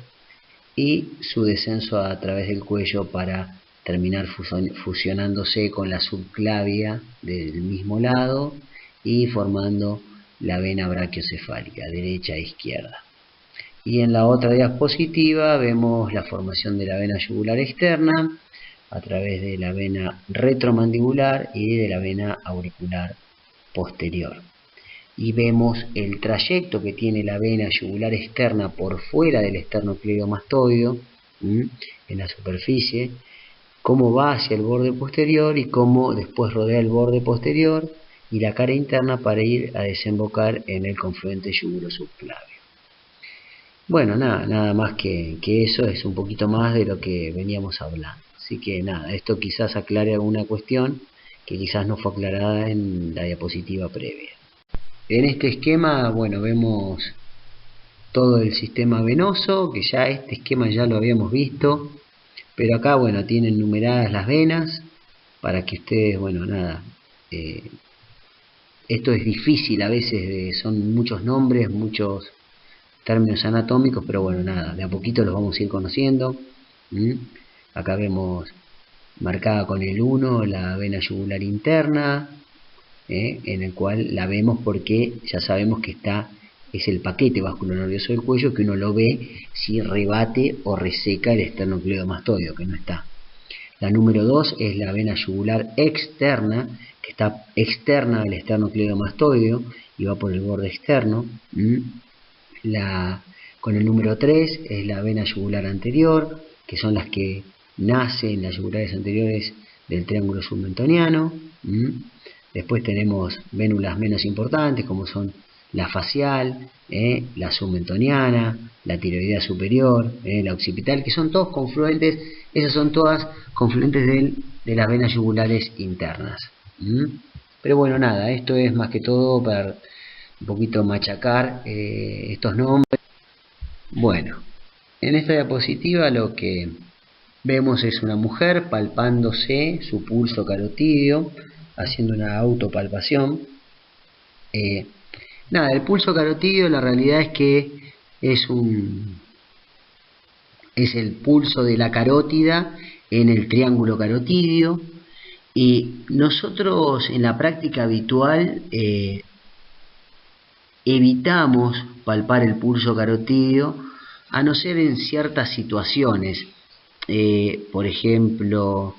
S1: y su descenso a través del cuello para terminar fusionándose con la subclavia del mismo lado y formando la vena brachiocefálica derecha e izquierda. Y en la otra diapositiva vemos la formación de la vena yugular externa a través de la vena retromandibular y de la vena auricular posterior. Y vemos el trayecto que tiene la vena yugular externa por fuera del esternocleidomastoideo, en la superficie, cómo va hacia el borde posterior y cómo después rodea el borde posterior y la cara interna para ir a desembocar en el confluente yugulo-subclavio. Bueno, nada más que eso, es un poquito más de lo que veníamos hablando. Así que nada, esto quizás aclare alguna cuestión que quizás no fue aclarada en la diapositiva previa. En este esquema, bueno, vemos todo el sistema venoso, que ya este esquema ya lo habíamos visto, pero acá, bueno, tienen numeradas las venas para que ustedes, bueno, nada, esto es difícil a veces, son muchos nombres, muchos términos anatómicos, pero bueno, nada, de a poquito los vamos a ir conociendo. Acá vemos marcada con el 1 la vena yugular interna, en el cual la vemos porque ya sabemos que es el paquete vasculonervioso del cuello, que uno lo ve si rebate o reseca el esternocleidomastoideo, que no está. La número 2 es la vena yugular externa, que está externa del esternocleidomastoideo y va por el borde externo. Con el número 3 es la vena yugular anterior, que son las que nacen las yugulares anteriores del triángulo submentoniano. Después tenemos vénulas menos importantes, como son la facial, la submentoniana, la tiroidea superior, la occipital, que son todos confluentes. Esas son todas confluentes de las venas yugulares internas. Pero bueno, nada, esto es más que todo para un poquito machacar estos nombres. Bueno, en esta diapositiva lo que vemos es una mujer palpándose su pulso carotídeo, haciendo una autopalpación. Nada, el pulso carotídeo, la realidad es que es el pulso de la carótida en el triángulo carotídeo, y nosotros en la práctica habitual evitamos palpar el pulso carotídeo, a no ser en ciertas situaciones. Por ejemplo,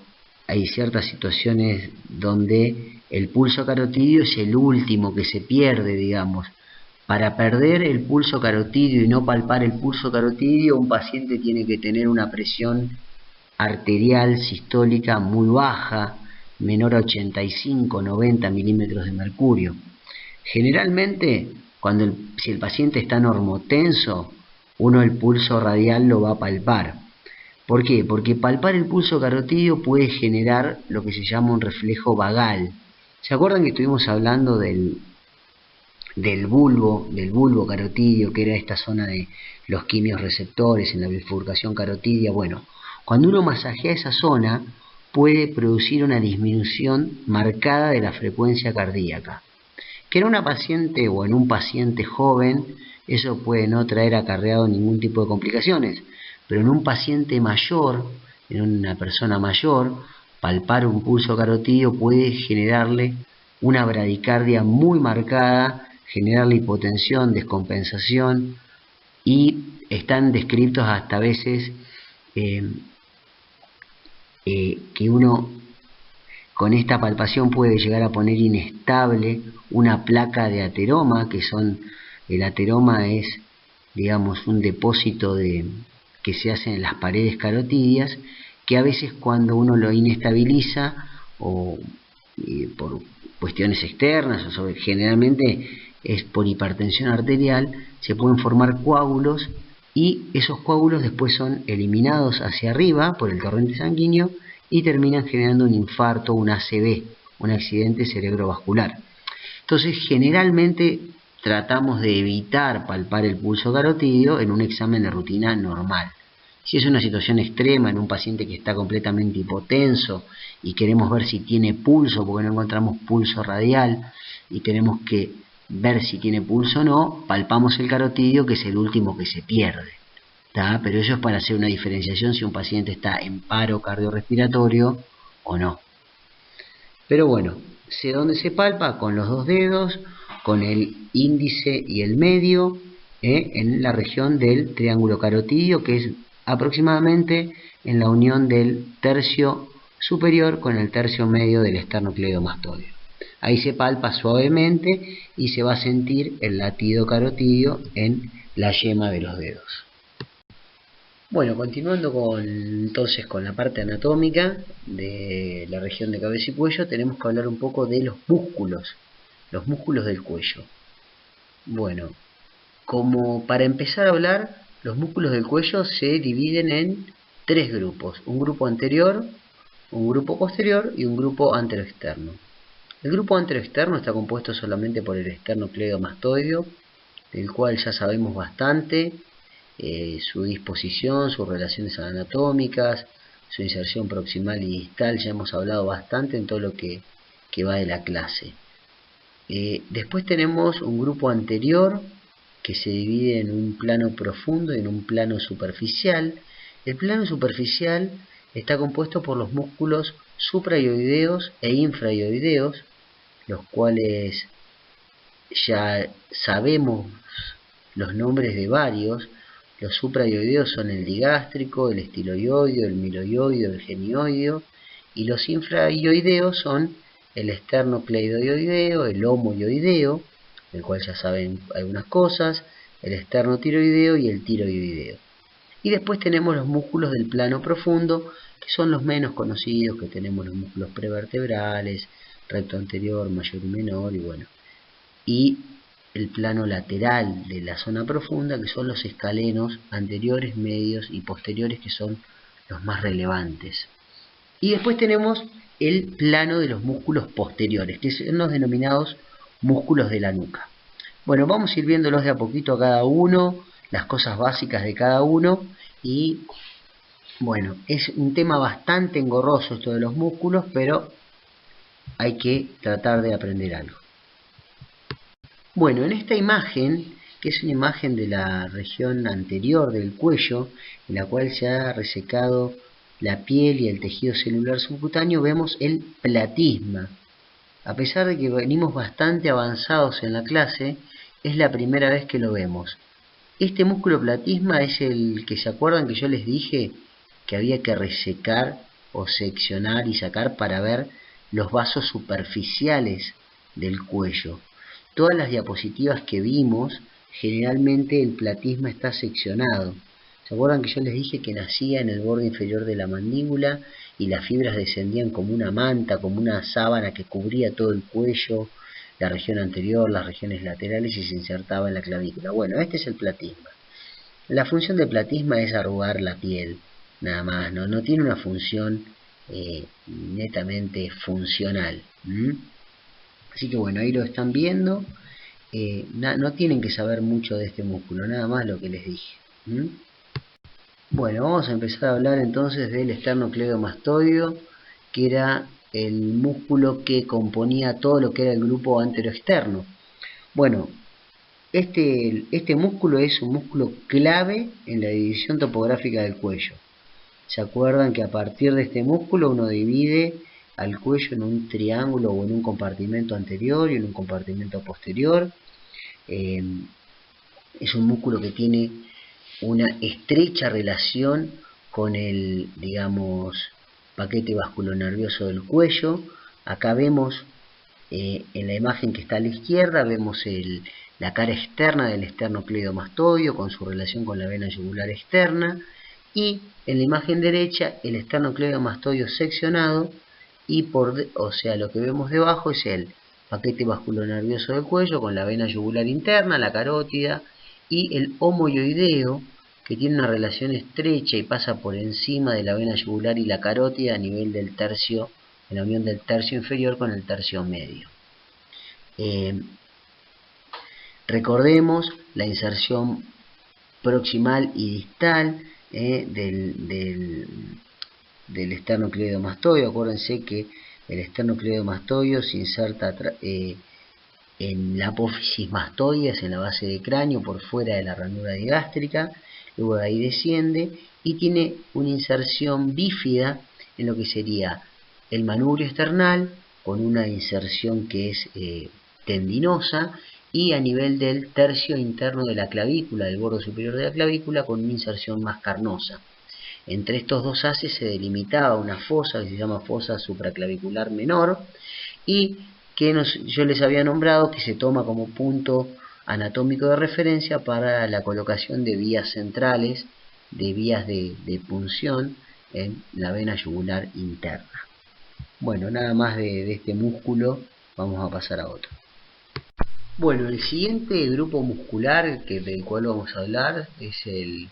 S1: hay ciertas situaciones donde el pulso carotídeo es el último que se pierde, digamos. Para perder el pulso carotídeo y no palpar el pulso carotídeo, un paciente tiene que tener una presión arterial sistólica muy baja, menor a 85-90 milímetros de mercurio. Generalmente, si el paciente está normotenso, uno el pulso radial lo va a palpar. ¿Por qué? Porque palpar el pulso carotídeo puede generar lo que se llama un reflejo vagal. ¿Se acuerdan que estuvimos hablando del bulbo carotídeo, que era esta zona de los quimiorreceptores en la bifurcación carotidia? Bueno, cuando uno masajea esa zona, puede producir una disminución marcada de la frecuencia cardíaca. Que en una paciente o en un paciente joven, eso puede no traer acarreado ningún tipo de complicaciones, pero en un paciente mayor, en una persona mayor, palpar un pulso carotídeo puede generarle una bradicardia muy marcada, generarle hipotensión, descompensación, y están descritos hasta a veces que uno con esta palpación puede llegar a poner inestable una placa de ateroma, el ateroma es, digamos, un depósito que se hace en las paredes carotídeas, que a veces cuando uno lo inestabiliza o por cuestiones externas, generalmente es por hipertensión arterial, se pueden formar coágulos, y esos coágulos después son eliminados hacia arriba por el torrente sanguíneo y terminan generando un infarto, un ACV, un accidente cerebrovascular. Entonces, generalmente tratamos de evitar palpar el pulso carotídeo en un examen de rutina normal. Si es una situación extrema, en un paciente que está completamente hipotenso y queremos ver si tiene pulso porque no encontramos pulso radial y tenemos que ver si tiene pulso o no, palpamos el carotídeo, que es el último que se pierde. Pero eso es para hacer una diferenciación si un paciente está en paro cardiorrespiratorio o no. Pero bueno, sé dónde se palpa con los dos dedos, con el índice y el medio, en la región del triángulo carotídeo, que es aproximadamente en la unión del tercio superior con el tercio medio del esternocleidomastoideo. Ahí se palpa suavemente y se va a sentir el latido carotídeo en la yema de los dedos. Bueno, continuando entonces con la parte anatómica de la región de cabeza y cuello, tenemos que hablar un poco de los músculos del cuello. Bueno, como para empezar a hablar, los músculos del cuello se dividen en tres grupos: un grupo anterior, un grupo posterior y un grupo anteroexterno. El grupo anteroexterno está compuesto solamente por el esternocleidomastoideo, del cual ya sabemos bastante, su disposición, sus relaciones anatómicas, su inserción proximal y distal. Ya hemos hablado bastante en todo lo que va de la clase. Después tenemos un grupo anterior, que se divide en un plano profundo y en un plano superficial. El plano superficial está compuesto por los músculos suprayoideos e infrayoideos, los cuales ya sabemos los nombres de varios. Los suprayoideos son el digástrico, el estiloioideo, el miloioideo, el genioideo, y los infrayoideos son el esternocleidoideo, el homoyoideo, del cual ya saben algunas cosas, el esternotiroideo y el tiroideo. Y después tenemos los músculos del plano profundo, que son los menos conocidos, que tenemos los músculos prevertebrales, recto anterior, mayor y menor, y bueno. Y el plano lateral de la zona profunda, que son los escalenos anteriores, medios y posteriores, que son los más relevantes. Y después tenemos el plano de los músculos posteriores, que son los denominados músculos de la nuca. Bueno, vamos a ir viéndolos de a poquito a cada uno, las cosas básicas de cada uno, y bueno, es un tema bastante engorroso esto de los músculos, pero hay que tratar de aprender algo. Bueno, en esta imagen, que es una imagen de la región anterior del cuello, en la cual se ha resecado la piel y el tejido celular subcutáneo, vemos el platisma. A pesar de que venimos bastante avanzados en la clase, es la primera vez que lo vemos. Este músculo platisma es el que, ¿se acuerdan que yo les dije que había que resecar o seccionar y sacar para ver los vasos superficiales del cuello? Todas las diapositivas que vimos, generalmente el platisma está seccionado. ¿Se acuerdan que yo les dije que nacía en el borde inferior de la mandíbula y las fibras descendían como una manta, como una sábana que cubría todo el cuello, la región anterior, las regiones laterales, y se insertaba en la clavícula? Bueno, este es el platisma. La función del platisma es arrugar la piel, nada más, no tiene una función netamente funcional. Así que bueno, ahí lo están viendo. No tienen que saber mucho de este músculo, nada más lo que les dije. Bueno, vamos a empezar a hablar entonces del esternocleidomastoideo, que era el músculo que componía todo lo que era el grupo anteroexterno. Bueno, este músculo es un músculo clave en la división topográfica del cuello. ¿Se acuerdan que a partir de este músculo uno divide al cuello en un triángulo o en un compartimento anterior y en un compartimento posterior? Es un músculo que tiene una estrecha relación con el, digamos, paquete vasculonervioso del cuello. Acá vemos, en la imagen que está a la izquierda, vemos la cara externa del esternocleidomastoideo con su relación con la vena yugular externa, y en la imagen derecha el esternocleidomastoideo seccionado, y o sea, lo que vemos debajo es el paquete vasculonervioso del cuello con la vena yugular interna, la carótida, y el homoyoideo, que tiene una relación estrecha y pasa por encima de la vena yugular y la carótida a nivel del tercio, en la unión del tercio inferior con el tercio medio. Recordemos la inserción proximal y distal del esternocleidomastoideo. Acuérdense que el esternocleidomastoideo se inserta en la apófisis mastoides, en la base del cráneo, por fuera de la ranura digástrica. Luego de ahí desciende y tiene una inserción bífida en lo que sería el manubrio esternal, con una inserción que es tendinosa, y a nivel del tercio interno de la clavícula, del borde superior de la clavícula, con una inserción más carnosa. Entre estos dos haces se delimitaba una fosa que se llama fosa supraclavicular menor, y que yo les había nombrado que se toma como punto anatómico de referencia para la colocación de vías centrales, de vías de punción en la vena yugular interna. Bueno, nada más de este músculo, vamos a pasar a otro. Bueno, el siguiente grupo muscular del cual vamos a hablar es el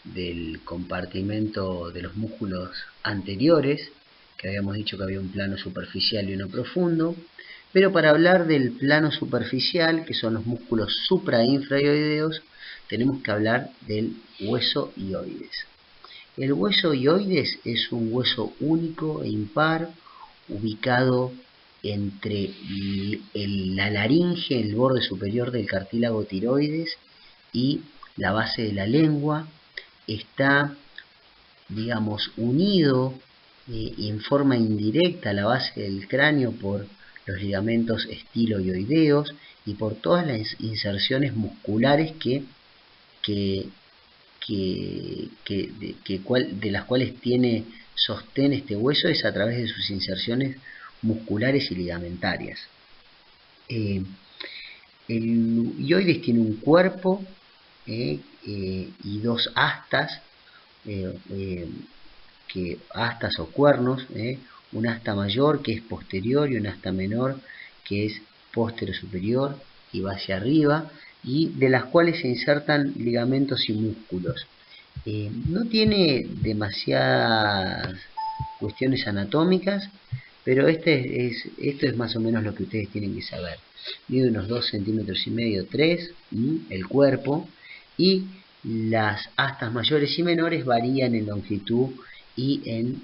S1: del compartimento de los músculos anteriores, que habíamos dicho que había un plano superficial y uno profundo. Pero para hablar del plano superficial, que son los músculos supra e infrayoideos, tenemos que hablar del hueso ioides. El hueso ioides es un hueso único e impar, ubicado entre la laringe, el borde superior del cartílago tiroides y la base de la lengua. Está, digamos, unido en forma indirecta a la base del cráneo por los ligamentos estiloioideos y por todas las inserciones musculares de las cuales tiene sostén este hueso, es a través de sus inserciones musculares y ligamentarias. El hioides tiene un cuerpo y dos astas, astas o cuernos, un asta mayor que es posterior y un asta menor que es póstero superior y va hacia arriba, y de las cuales se insertan ligamentos y músculos. No tiene demasiadas cuestiones anatómicas, pero esto es más o menos lo que ustedes tienen que saber. Mide unos 2 centímetros y medio, 3, el cuerpo, y las astas mayores y menores varían en longitud y en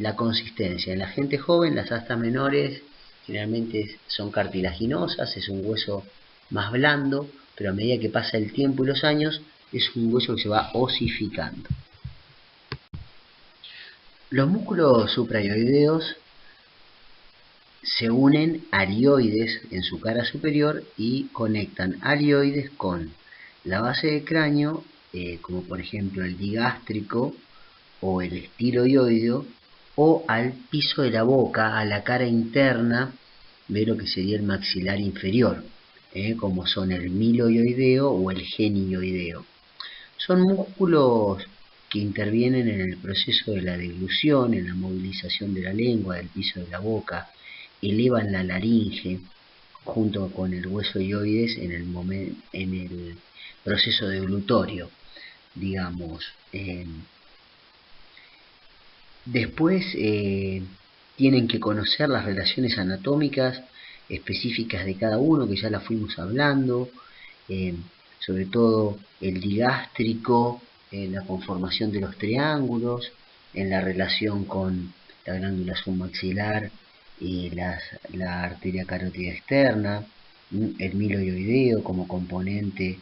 S1: la consistencia. En la gente joven las astas menores generalmente son cartilaginosas, es un hueso más blando, pero a medida que pasa el tiempo y los años es un hueso que se va osificando. Los músculos suprayoideos se unen arioides en su cara superior y conectan arioides con la base del cráneo, como por ejemplo el digástrico o el estiloioideo, o al piso de la boca, a la cara interna de lo que sería el maxilar inferior, como son el miloioideo o el genioideo. Son músculos que intervienen en el proceso de la deglución, en la movilización de la lengua, del piso de la boca, elevan la laringe junto con el hueso hioides en el proceso deglutorio, digamos. Después tienen que conocer las relaciones anatómicas específicas de cada uno, que ya las fuimos hablando, sobre todo el digástrico, la conformación de los triángulos, en la relación con la glándula submaxilar y la arteria carótida externa, el miloioideo como componente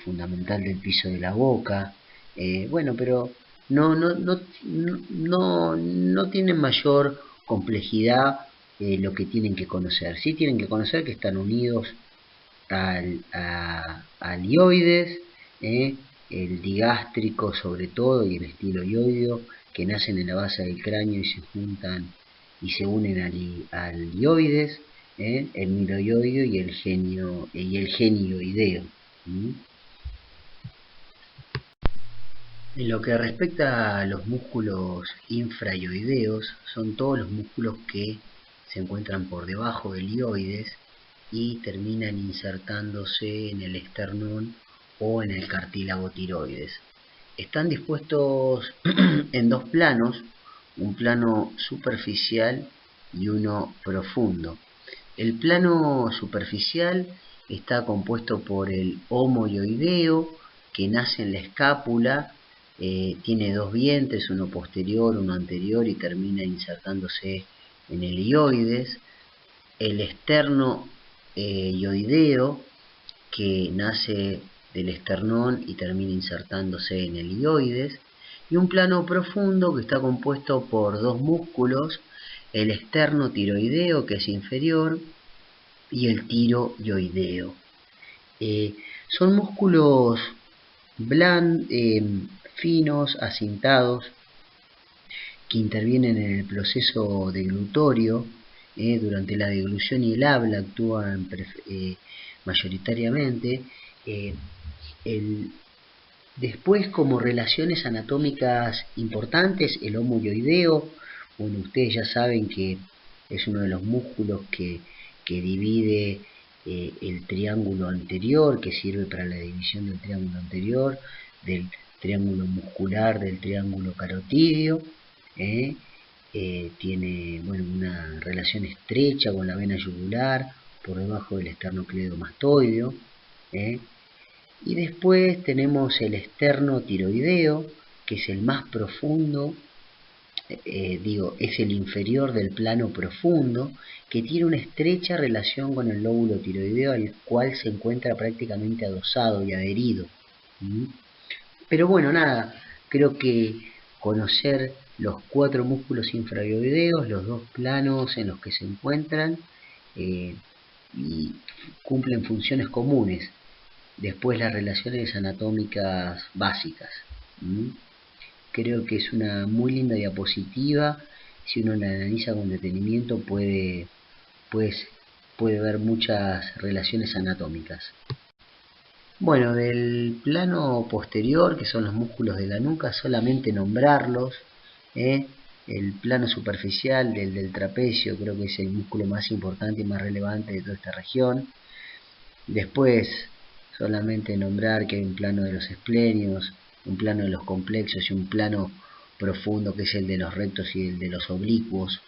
S1: fundamental del piso de la boca. Bueno, pero no tienen mayor complejidad lo que tienen que conocer. Sí tienen que conocer que están unidos al hioides, el digástrico sobre todo y el estiloioideo, que nacen en la base del cráneo y se juntan y se unen al hioides, el miloioideo y el genioideo. En lo que respecta a los músculos infrayoideos, son todos los músculos que se encuentran por debajo del hioides y terminan insertándose en el esternón o en el cartílago tiroides. Están dispuestos en dos planos, un plano superficial y uno profundo. El plano superficial está compuesto por el homoioideo, que nace en la escápula, tiene dos vientres, uno posterior, uno anterior, y termina insertándose en el hioides. El esternoioideo, que nace del esternón y termina insertándose en el hioides. Y un plano profundo que está compuesto por dos músculos, el esternotiroideo, que es inferior, y el tiroioideo. Son músculos finos, acintados, que intervienen en el proceso deglutorio. Durante la deglución y el habla actúan mayoritariamente. Después, como relaciones anatómicas importantes, el homoioideo, bueno, ustedes ya saben que es uno de los músculos que divide el triángulo anterior, que sirve para la división del triángulo anterior, del triángulo muscular, del triángulo carotídeo. Tiene, bueno, una relación estrecha con la vena yugular por debajo del esternocleidomastoideo. Y después tenemos el esternotiroideo, que es el más profundo es el inferior del plano profundo, que tiene una estrecha relación con el lóbulo tiroideo, al cual se encuentra prácticamente adosado y adherido. Pero bueno, nada, creo que conocer los 4 músculos infrarioideos, los 2 planos en los que se encuentran, y cumplen funciones comunes. Después las relaciones anatómicas básicas. Creo que es una muy linda diapositiva. Si uno la analiza con detenimiento puede ver muchas relaciones anatómicas. Bueno, del plano posterior, que son los músculos de la nuca, solamente nombrarlos. El plano superficial del trapecio creo que es el músculo más importante y más relevante de toda esta región. Después, solamente nombrar que hay un plano de los esplenios, un plano de los complexos y un plano profundo que es el de los rectos y el de los oblicuos.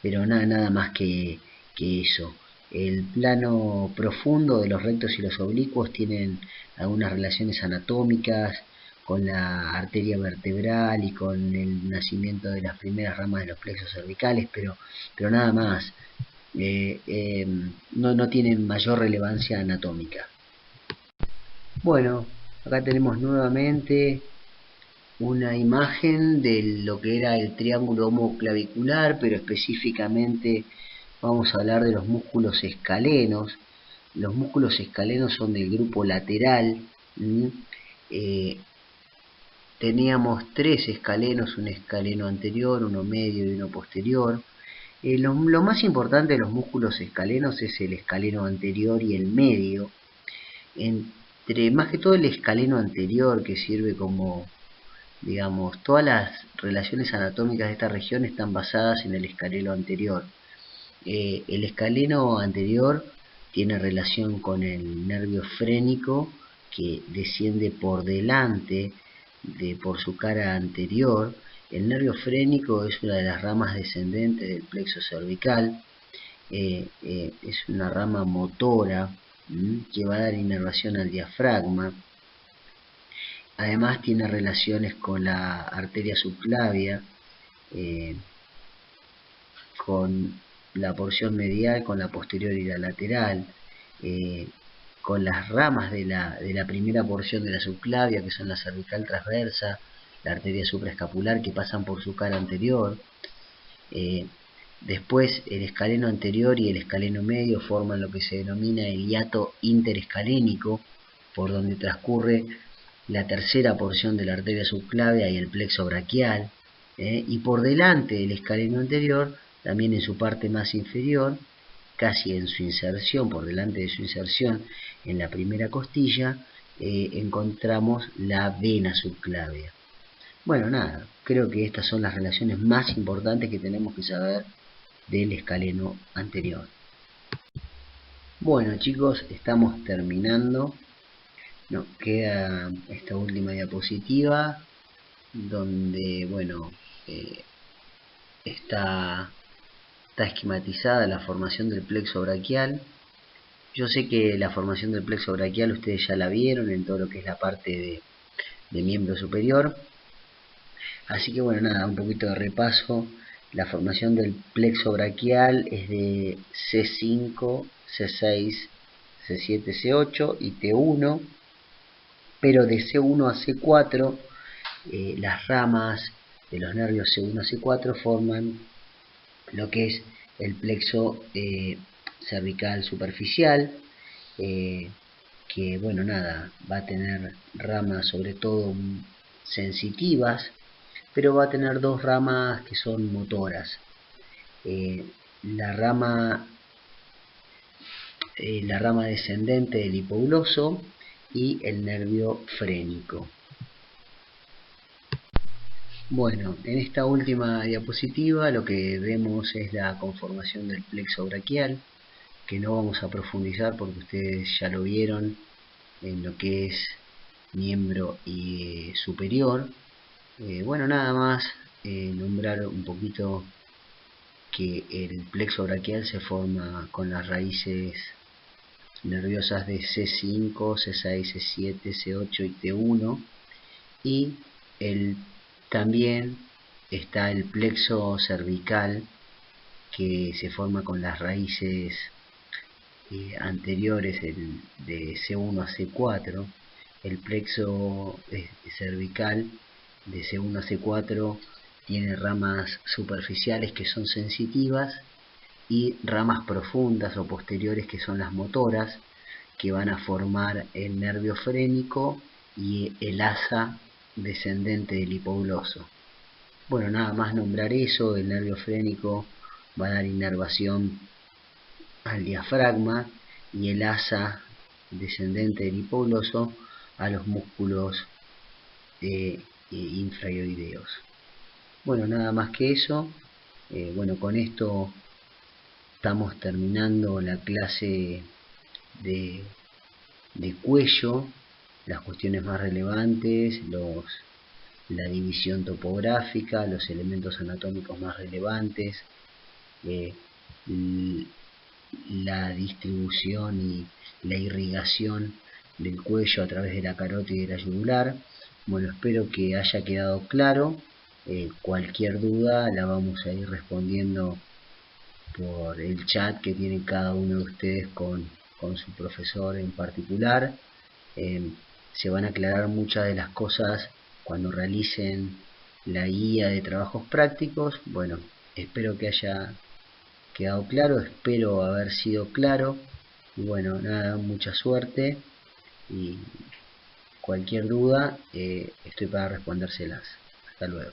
S1: Pero nada más que eso. El plano profundo de los rectos y los oblicuos tienen algunas relaciones anatómicas con la arteria vertebral y con el nacimiento de las primeras ramas de los plexos cervicales, pero nada más. No tienen mayor relevancia anatómica. Bueno, acá tenemos nuevamente una imagen de lo que era el triángulo homoclavicular, pero específicamente vamos a hablar de los músculos escalenos. Los músculos escalenos son del grupo lateral. Teníamos 3 escalenos, un escaleno anterior, uno medio y uno posterior. Lo más importante de los músculos escalenos es el escaleno anterior y el medio. Más que todo el escaleno anterior, que sirve como, digamos, todas las relaciones anatómicas de esta región están basadas en el escaleno anterior. El escaleno anterior tiene relación con el nervio frénico, que desciende por delante, por su cara anterior. El nervio frénico es una de las ramas descendentes del plexo cervical. Es una rama motora que va a dar inervación al diafragma. Además tiene relaciones con la arteria subclavia, con la porción medial, con la posterior y la lateral, con las ramas de la primera porción de la subclavia, que son la cervical transversa, la arteria supraescapular, que pasan por su cara anterior. Después el escaleno anterior y el escaleno medio forman lo que se denomina el hiato interescalénico, por donde transcurre la tercera porción de la arteria subclavia y el plexo braquial, y por delante del escaleno anterior, también en su parte más inferior, casi en su inserción, por delante de su inserción en la primera costilla, encontramos la vena subclavia. Bueno, nada, creo que estas son las relaciones más importantes que tenemos que saber del escaleno anterior. Bueno, chicos, estamos terminando. Nos queda esta última diapositiva donde, bueno, está esquematizada la formación del plexo braquial. Yo sé que la formación del plexo braquial ustedes ya la vieron en todo lo que es la parte de miembro superior. Así que bueno, nada, un poquito de repaso. La formación del plexo braquial es de C5, C6, C7, C8 y T1, pero de C1 a C4 las ramas de los nervios C1 a C4 forman lo que es el plexo cervical superficial, que bueno, nada, va a tener ramas sobre todo sensitivas, pero va a tener 2 ramas que son motoras. La rama descendente del hipogloso y el nervio frénico. Bueno, en esta última diapositiva lo que vemos es la conformación del plexo braquial, que no vamos a profundizar porque ustedes ya lo vieron en lo que es miembro y superior. Bueno, nada más nombrar un poquito que el plexo braquial se forma con las raíces nerviosas de C5, C6, C7, C8 y T1, y también está el plexo cervical, que se forma con las raíces anteriores de C1 a C4. El plexo cervical de C1 a C4 tiene ramas superficiales que son sensitivas y ramas profundas o posteriores que son las motoras, que van a formar el nervio frénico y el asa descendente del hipogloso. Bueno, nada más nombrar eso. El nervio frénico va a dar inervación al diafragma y el asa descendente del hipogloso a los músculos infraoideos. Bueno, nada más que eso. Bueno, con esto estamos terminando la clase de cuello, las cuestiones más relevantes, la división topográfica, los elementos anatómicos más relevantes, la distribución y la irrigación del cuello a través de la carótida y de la yugular. Bueno, espero que haya quedado claro. Cualquier duda la vamos a ir respondiendo por el chat que tiene cada uno de ustedes con su profesor en particular. Se van a aclarar muchas de las cosas cuando realicen la guía de trabajos prácticos. Bueno, espero que haya quedado claro, espero haber sido claro. Y bueno, nada, mucha suerte y cualquier duda estoy para respondérselas. Hasta luego.